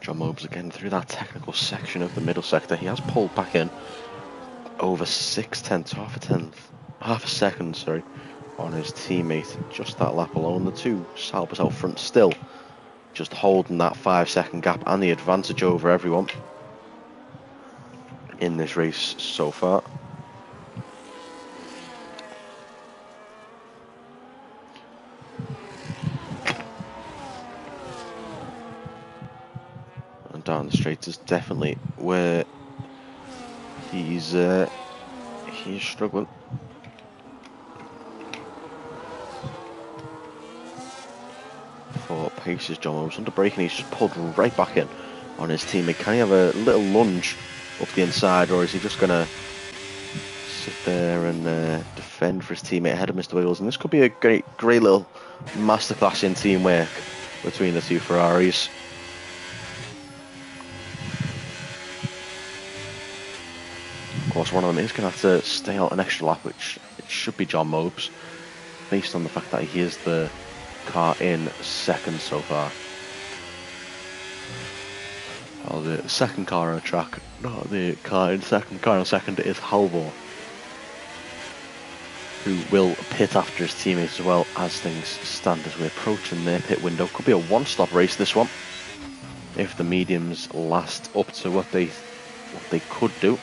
John Mobes again through that technical section of the middle sector. He has pulled back in over 6/10, half a second, sorry, on his teammate. Just that lap alone. The two Salbers out front still just holding that 5-second gap and the advantage over everyone in this race so far. Down the straight is definitely where he's struggling. For paces, John Mobes under braking, he's just pulled right back in on his teammate. Can he have a little lunge up the inside, or is he just gonna sit there and defend for his teammate ahead of Mr. Wiggles? And this could be a great little masterclass in teamwork between the two Ferraris. Of course, one of them is going to have to stay out an extra lap, which it should be John Mobes, based on the fact that he is the car in second so far. Well, the second car on the track, not the car in second. Car in second is Halvor, who will pit after his teammates as well as things stand as we're approaching their pit window. Could be a one-stop race, this one, if the mediums last up to what they could do.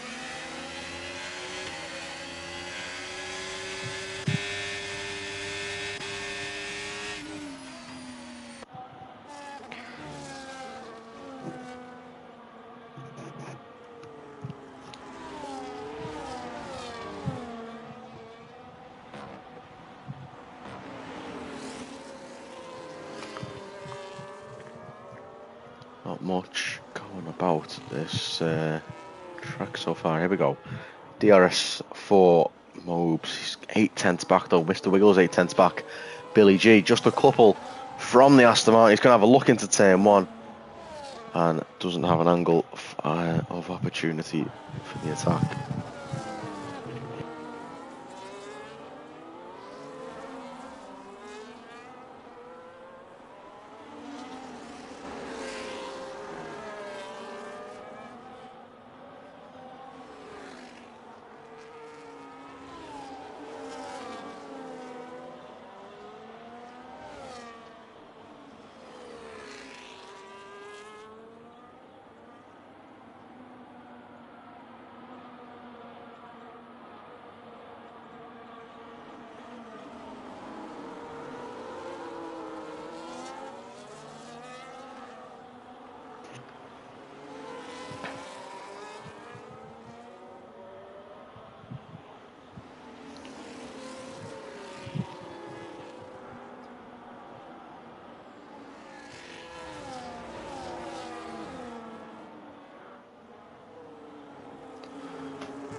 Not much going about this track so far. Here we go. DRS for Mobes. He's 8/10 back though. Mr. Wiggles 8/10 back. Billy G just a couple from the Aston Martin. He's going to have a look into turn 1. and doesn't have an angle of opportunity for the attack.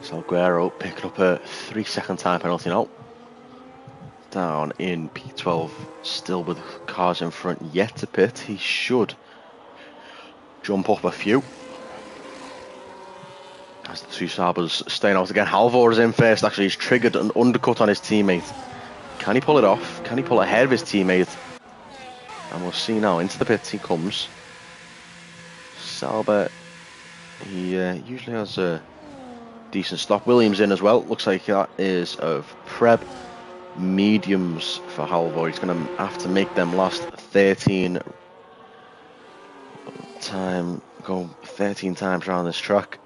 Salguero picking up a 3-second time penalty now. Down in P12, still with cars in front yet to pit. He should jump up a few. As the two Sabres staying out again. Halvor is in first. Actually, he's triggered an undercut on his teammate. Can he pull it off? Can he pull ahead of his teammate? And we'll see now. Into the pits he comes. Sauber, he usually has a decent stop. Williams in as well. Looks like that is of Preb. Mediums for Halvor. He's going to have to make them last 13 times around this track.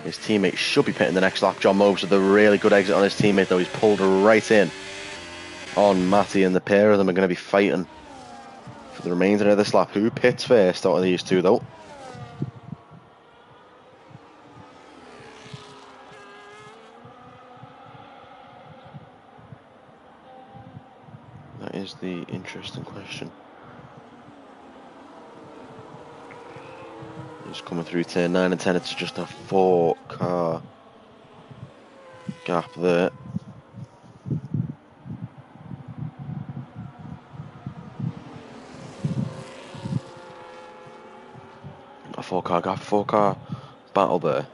His teammate should be pitting the next lap. John Mobes with a really good exit on his teammate, though. He's pulled right in on Matty, and the pair of them are going to be fighting for the remainder of this lap. Who pits first out of these two, though? That is the interesting question. He's coming through turn 9 and 10. It's just a 4-car gap there. A 4-car gap, 4-car battle there.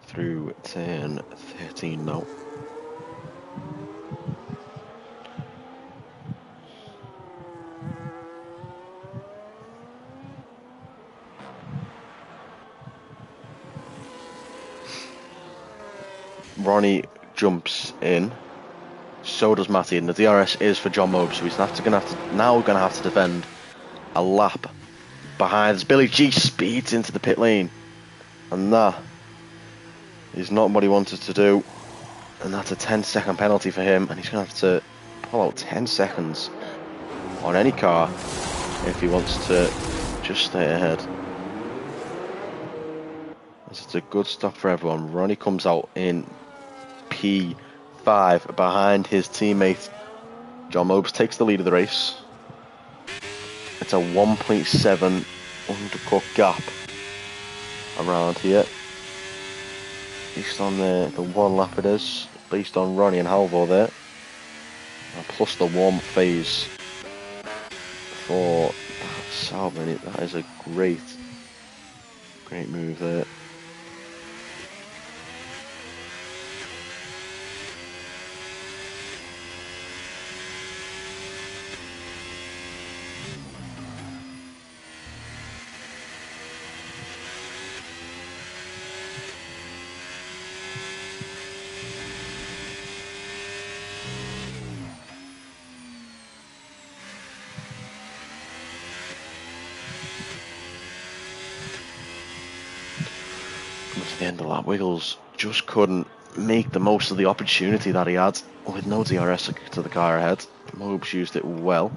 Through turn 13 now. Ronnie jumps in, so does Matty, and the DRS is for John Mobe, so he's now going to have to defend a lap behind. As Billy G speeds into the pit lane, and that is not what he wanted to do, and that's a 10-second penalty for him, and he's going to have to pull out 10 seconds on any car if he wants to just stay ahead. It's a good stop for everyone. Ronnie comes out in P5 behind his teammate. John Mobes takes the lead of the race. It's a 1.7 undercut gap around here. Based on the one lap it is, based on Ronnie and Halvor there. And plus the warm phase for Sauber. That is a great move there. The end of that, Wiggles just couldn't make the most of the opportunity that he had with no DRS to the car ahead. Mobes used it well,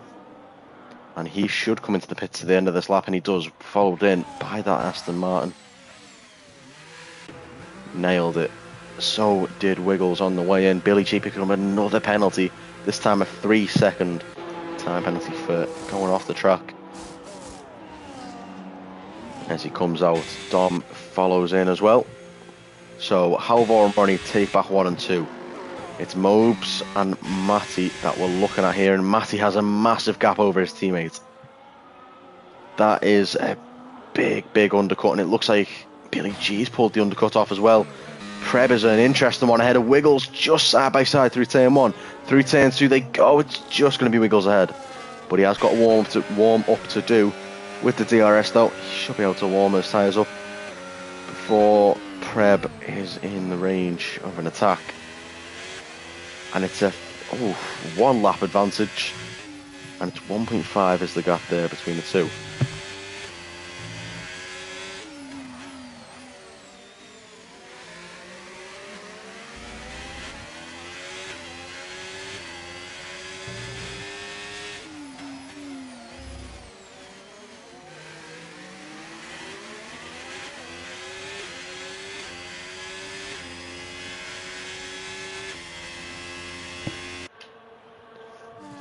and he should come into the pits at the end of this lap, and he does, followed in by that Aston Martin. Nailed it. So did Wiggles on the way in. Billy G picking up another penalty, this time a 3-second time penalty for going off the track. As he comes out, Dom follows in as well. So Halvor and Ronnie take back 1 and 2. It's Mobes and Matty that we're looking at here, and Matty has a massive gap over his teammate. That is a big undercut, and it looks like Billy G's pulled the undercut off as well. Preb is an interesting one ahead of Wiggles, just side by side through turn 1. Through turn 2 they go. It's just going to be Wiggles ahead, but he has got warm up to do with the DRS though. He should be able to warm his tyres up before Preb is in the range of an attack. And it's a 1 lap advantage, and it's 1.5 is the gap there between the two.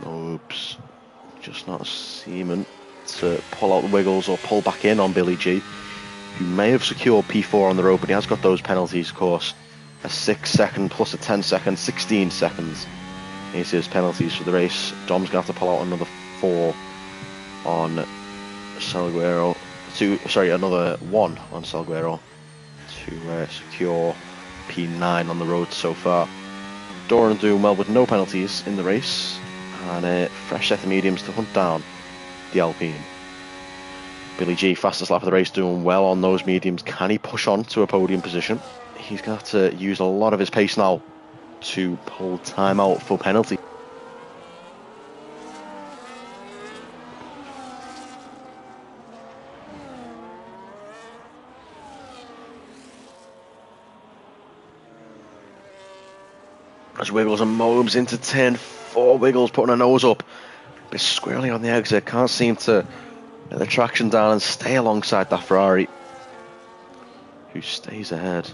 Oops, just not seeming to pull out the Wiggles or pull back in on Billy G, who may have secured P4 on the road, but he has got those penalties, of course. A 6 second plus a 10 second, 16 seconds. Here's his penalties for the race. Dom's going to have to pull out another 4 on Salguero. Another 1 on Salguero to secure P9 on the road so far. Doran doing well with no penalties in the race, and a fresh set of mediums to hunt down the Alpine. Billy G, fastest lap of the race, doing well on those mediums. Can he push on to a podium position? He's going to have to use a lot of his pace now to pull time out for penalty. As Wiggles and Mobes into turn 4, Wiggles putting a nose up, a bit squarely on the exit, can't seem to get the traction down and stay alongside that Ferrari, who stays ahead.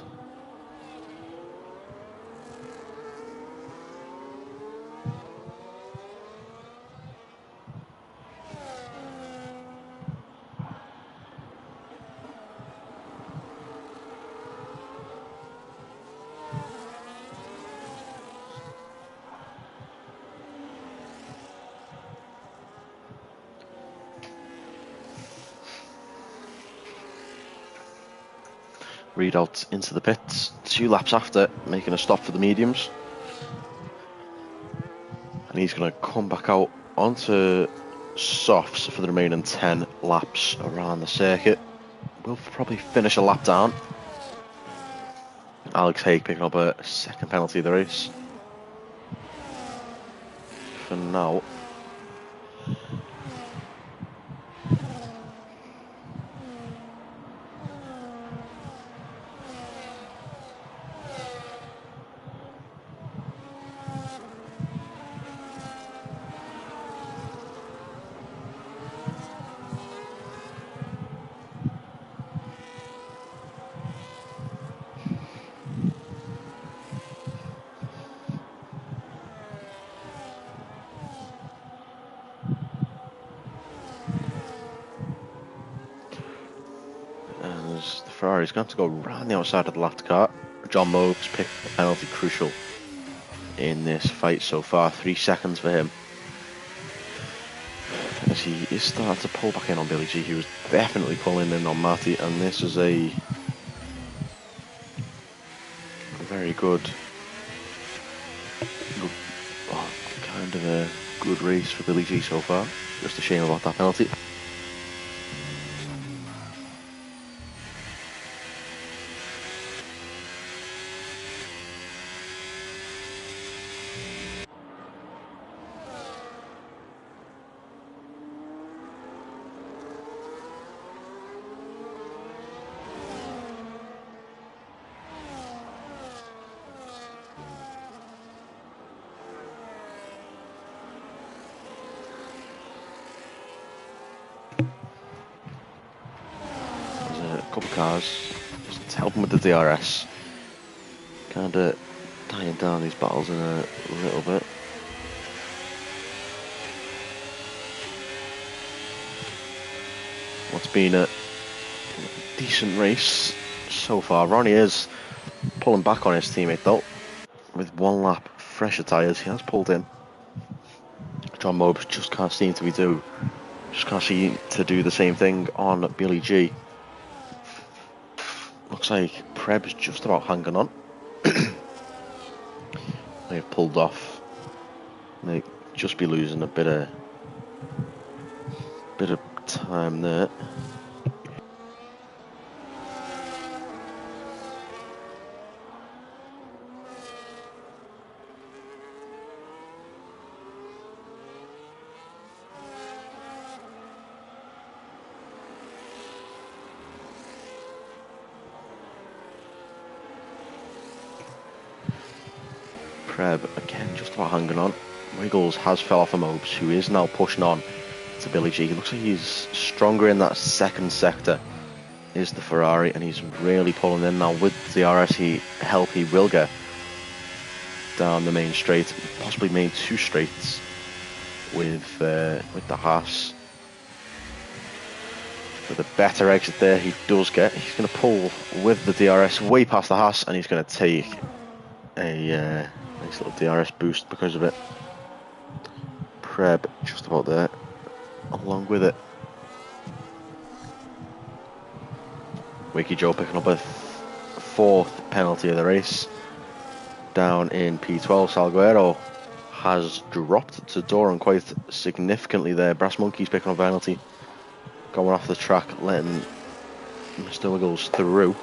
Readout into the pits 2 laps after, making a stop for the mediums, and he's going to come back out onto softs for the remaining 10 laps around the circuit. We'll probably finish a lap down. Alex Haig picking up a second penalty of the race for now. The Ferrari's going to go round the outside of the left car. John Mobes picked a penalty crucial in this fight so far, 3 seconds for him. As he is starting to pull back in on Billy G, he was definitely pulling in on Matty, and this is a very good kind of a good race for Billy G so far. Just a shame about that penalty. Couple cars just helping with the DRS, kind of tying down these battles in a little bit. What's been a decent race so far. Ronnie is pulling back on his teammate though, with 1 lap fresher tyres. He has pulled in. John Mobes just can't seem to do the same thing on Billy G. Looks like Preb's just about hanging on. They've pulled off. They just be losing a bit of time there. Preb again just about hanging on. Wiggles has fell off of Mobes, who is now pushing on to Billy G. He looks like he's stronger in that second sector, is the Ferrari, and he's really pulling in now with the RS help. He will get down the main straight, possibly main two straights with the Haas. With a better exit there, he does get. He's going to pull with the DRS way past the Haas, and he's going to take a nice little DRS boost because of it. Preb just about there, along with it. Wiki Joe picking up a fourth penalty of the race. Down in P12, Salguero has dropped to Doran quite significantly there. Brass Monkey's picking up a penalty. Going off the track, letting Mr. Wiggles through.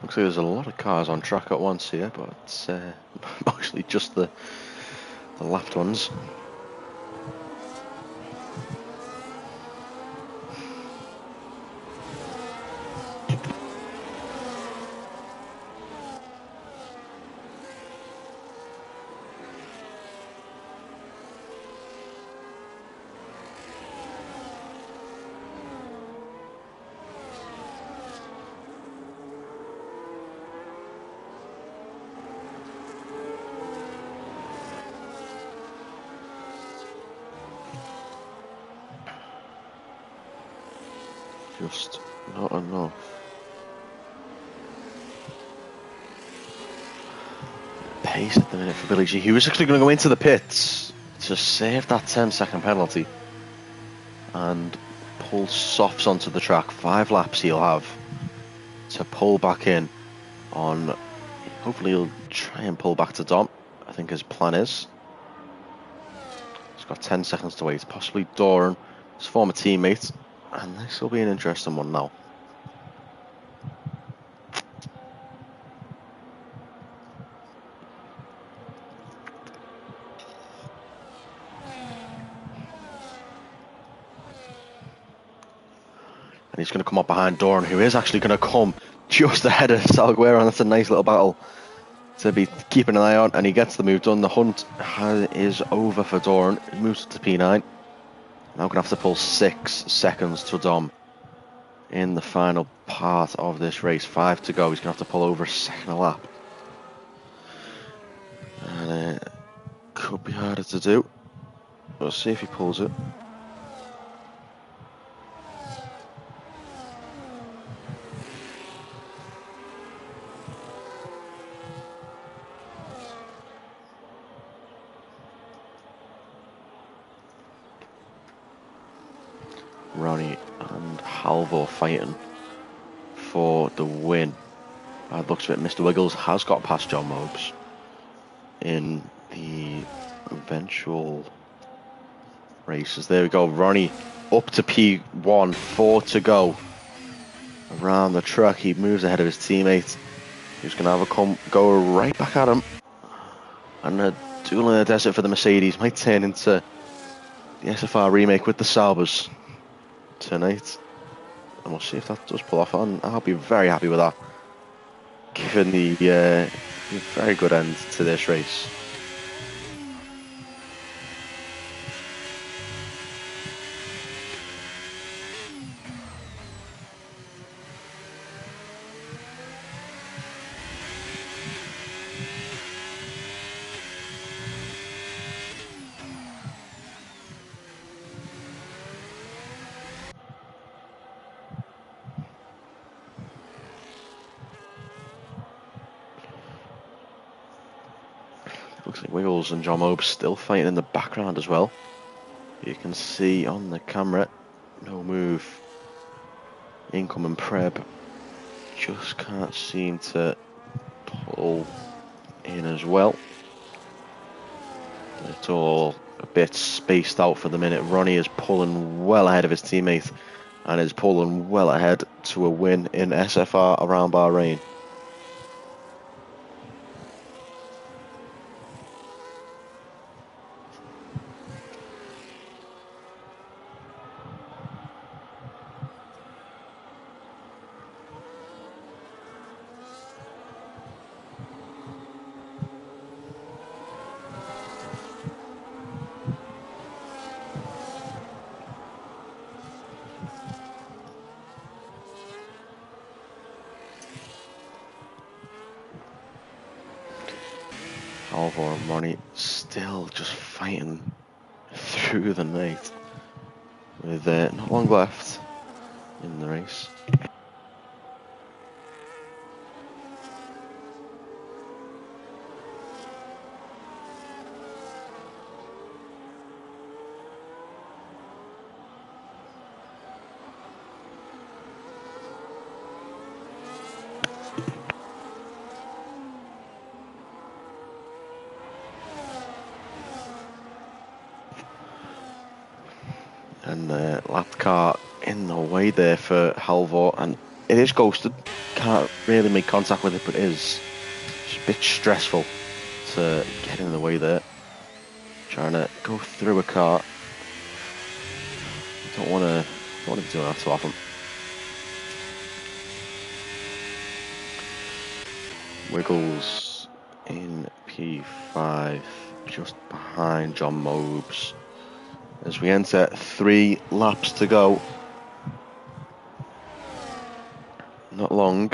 Looks like there's a lot of cars on track at once here, but it's mostly just the lapped ones. Just not enough. Pace at the minute for Billy G. He was actually going to go into the pits to save that 10-second penalty and pull softs onto the track. 5 laps he'll have to pull back in on. Hopefully he'll try and pull back to Dom. I think his plan is. He's got 10 seconds to wait. Possibly Doran, his former teammate. And this will be an interesting one now. And he's going to come up behind Doran, who is actually going to come just ahead of Salguero. And that's a nice little battle to be keeping an eye on. And he gets the move done. The hunt is over for Doran. He moves to P9. Now going to have to pull 6 seconds to Dom in the final part of this race. 5 to go. He's going to have to pull over a second a lap. And it could be harder to do. We'll see if he pulls it. Ronnie and Halvor fighting for the win. By the looks of it, Mr. Wiggles has got past John Mobes in the eventual races. There we go. Ronnie up to P1, 4 to go. Around the track, he moves ahead of his teammate. He's going to have a go right back at him. And a duel in the desert for the Mercedes might turn into the SFR remake with the Saubers tonight, and we'll see if that does pull off. And I'll be very happy with that, given the very good end to this race. Looks like Wiggles and John Mobe still fighting in the background as well. You can see on the camera, no move. Incoming Preb just can't seem to pull in as well. It's all a bit spaced out for the minute. Ronnie is pulling well ahead of his teammate and is pulling well ahead to a win in SFR around Bahrain. Halvor and Ronnie still just fighting through the night with not long left in the race. And lap car in the way there for Halvor, and it is ghosted. Can't really make contact with it, but it is just a bit stressful to get in the way there. Trying to go through a car. Don't want to be doing that too often. Wiggles in P5, just behind John Mobes. As we enter 3 laps to go. Not long.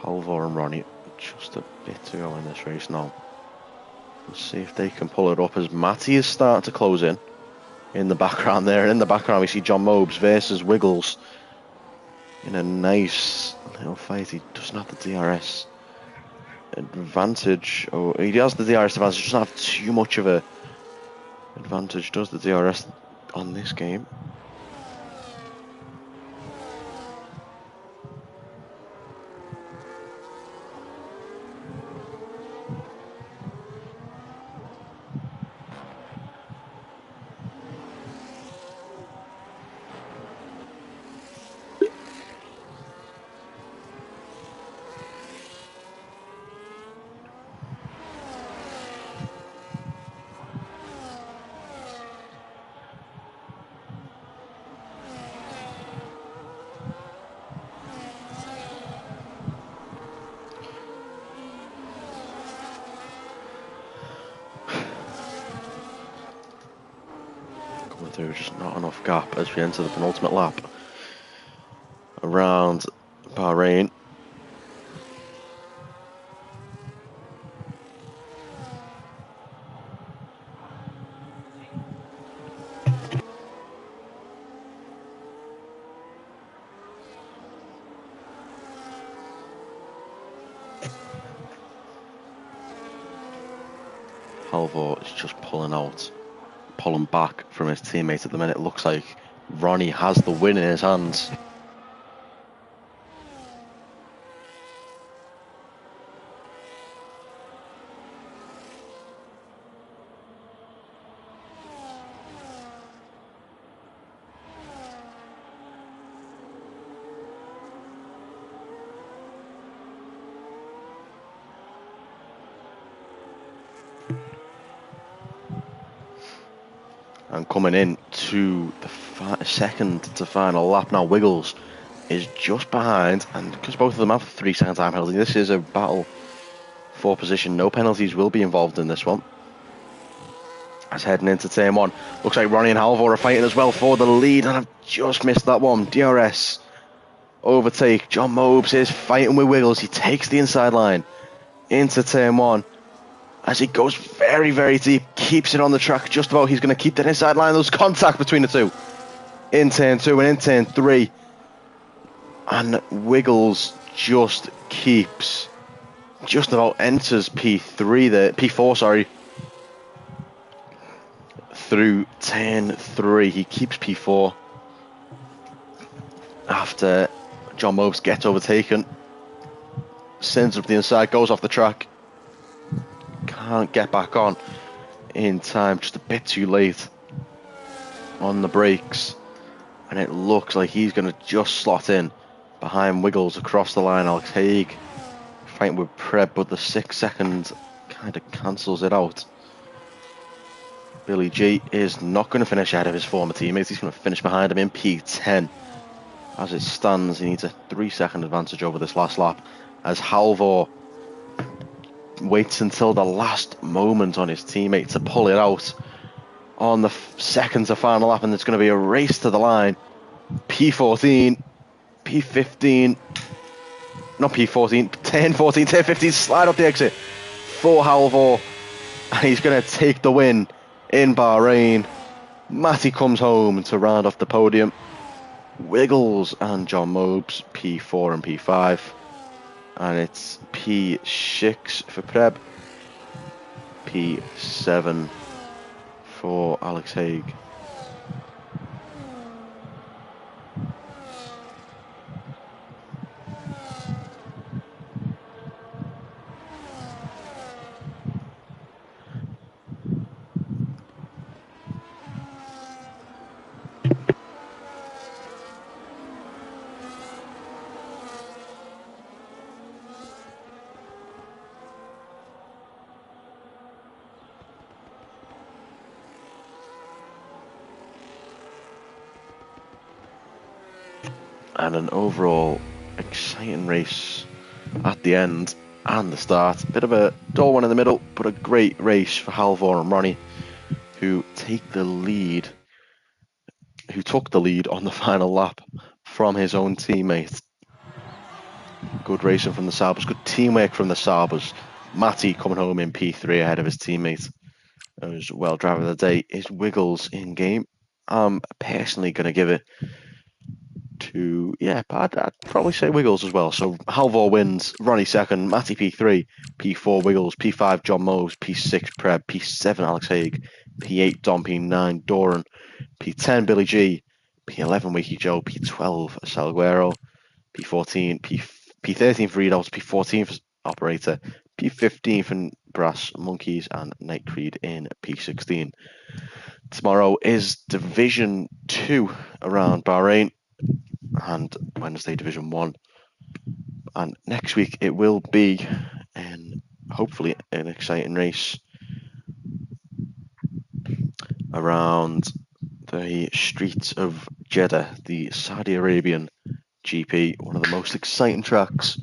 Halvor and Ronnie, just a bit to go in this race now. Let's see if they can pull it up as Matty is starting to close in the background there. And in the background we see John Mobes versus Wiggles in a nice little fight. He doesn't have the DRS advantage. Oh, he has the DRS advantage, doesn't have too much of a advantage, does the DRS on this game. Through just not enough gap as we enter the penultimate lap around Bahrain. Halvor is just pulling back from his teammate at the minute. It looks like Ronnie has the win in his hands. And coming in to the second to final lap now, Wiggles is just behind, and because both of them have 3 second time penalty, this is a battle for position. No penalties will be involved in this one. As heading into turn 1, looks like Ronnie and Halvor are fighting as well for the lead, and I've just missed that one. DRS overtake. John Mobes is fighting with Wiggles. He takes the inside line into turn 1 as he goes very, very deep, keeps it on the track just about. He's going to keep that inside line. There's contact between the two in turn 2 and in turn 3, and Wiggles just about enters P3 there, P4, sorry, through turn 3. He keeps P4 after John Mobes gets overtaken, sends up the inside, goes off the track, can't get back on in time, just a bit too late on the brakes, and it looks like he's going to just slot in behind Wiggles across the line. Alex Haig fighting with Preb, but the 6 seconds kind of cancels it out. Billy G is not going to finish ahead of his former teammates. He's going to finish behind him in P10. As it stands, he needs a 3 second advantage over this last lap, as Halvor waits until the last moment on his teammate to pull it out on the second to final lap, and it's going to be a race to the line. P14, P15, not P14, 10, 14, 10, 15, slide up the exit for Halvor, and he's going to take the win in Bahrain. Matty comes home to round off the podium. Wiggles and John Mobes, P4 and P5. And it's P6 for Preb, P7 for Alex Haig. And an overall exciting race at the end and the start. Bit of a dull one in the middle, but a great race for Halvor and Ronnie, who took the lead on the final lap from his own teammate. Good racing from the Saabers, good teamwork from the Saabers. Matty coming home in P3 ahead of his teammate. As well, driver of the day is Wiggles in game. I'm personally going to give it to, I'd probably say Wiggles as well. So Halvor wins, Ronnie second, Matty P3, P4 Wiggles, P5 John Mose, P6 Preb, P7 Alex Haig, P8 Dom, P9 Doran, P10 Billy G, P11 Wiki Joe, P12 Salguero, P14 P13 for Readouts, P14 for Operator, P15 for Brass Monkeys, and Night Creed in P16. Tomorrow is Division 2 around Bahrain, and Wednesday Division 1. And next week it will be, hopefully, an exciting race around the streets of Jeddah, the Saudi Arabian GP, one of the most exciting tracks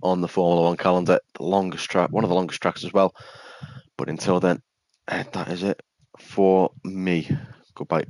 on the Formula One calendar, the longest track, one of the longest tracks as well. But until then, that is it for me. Goodbye.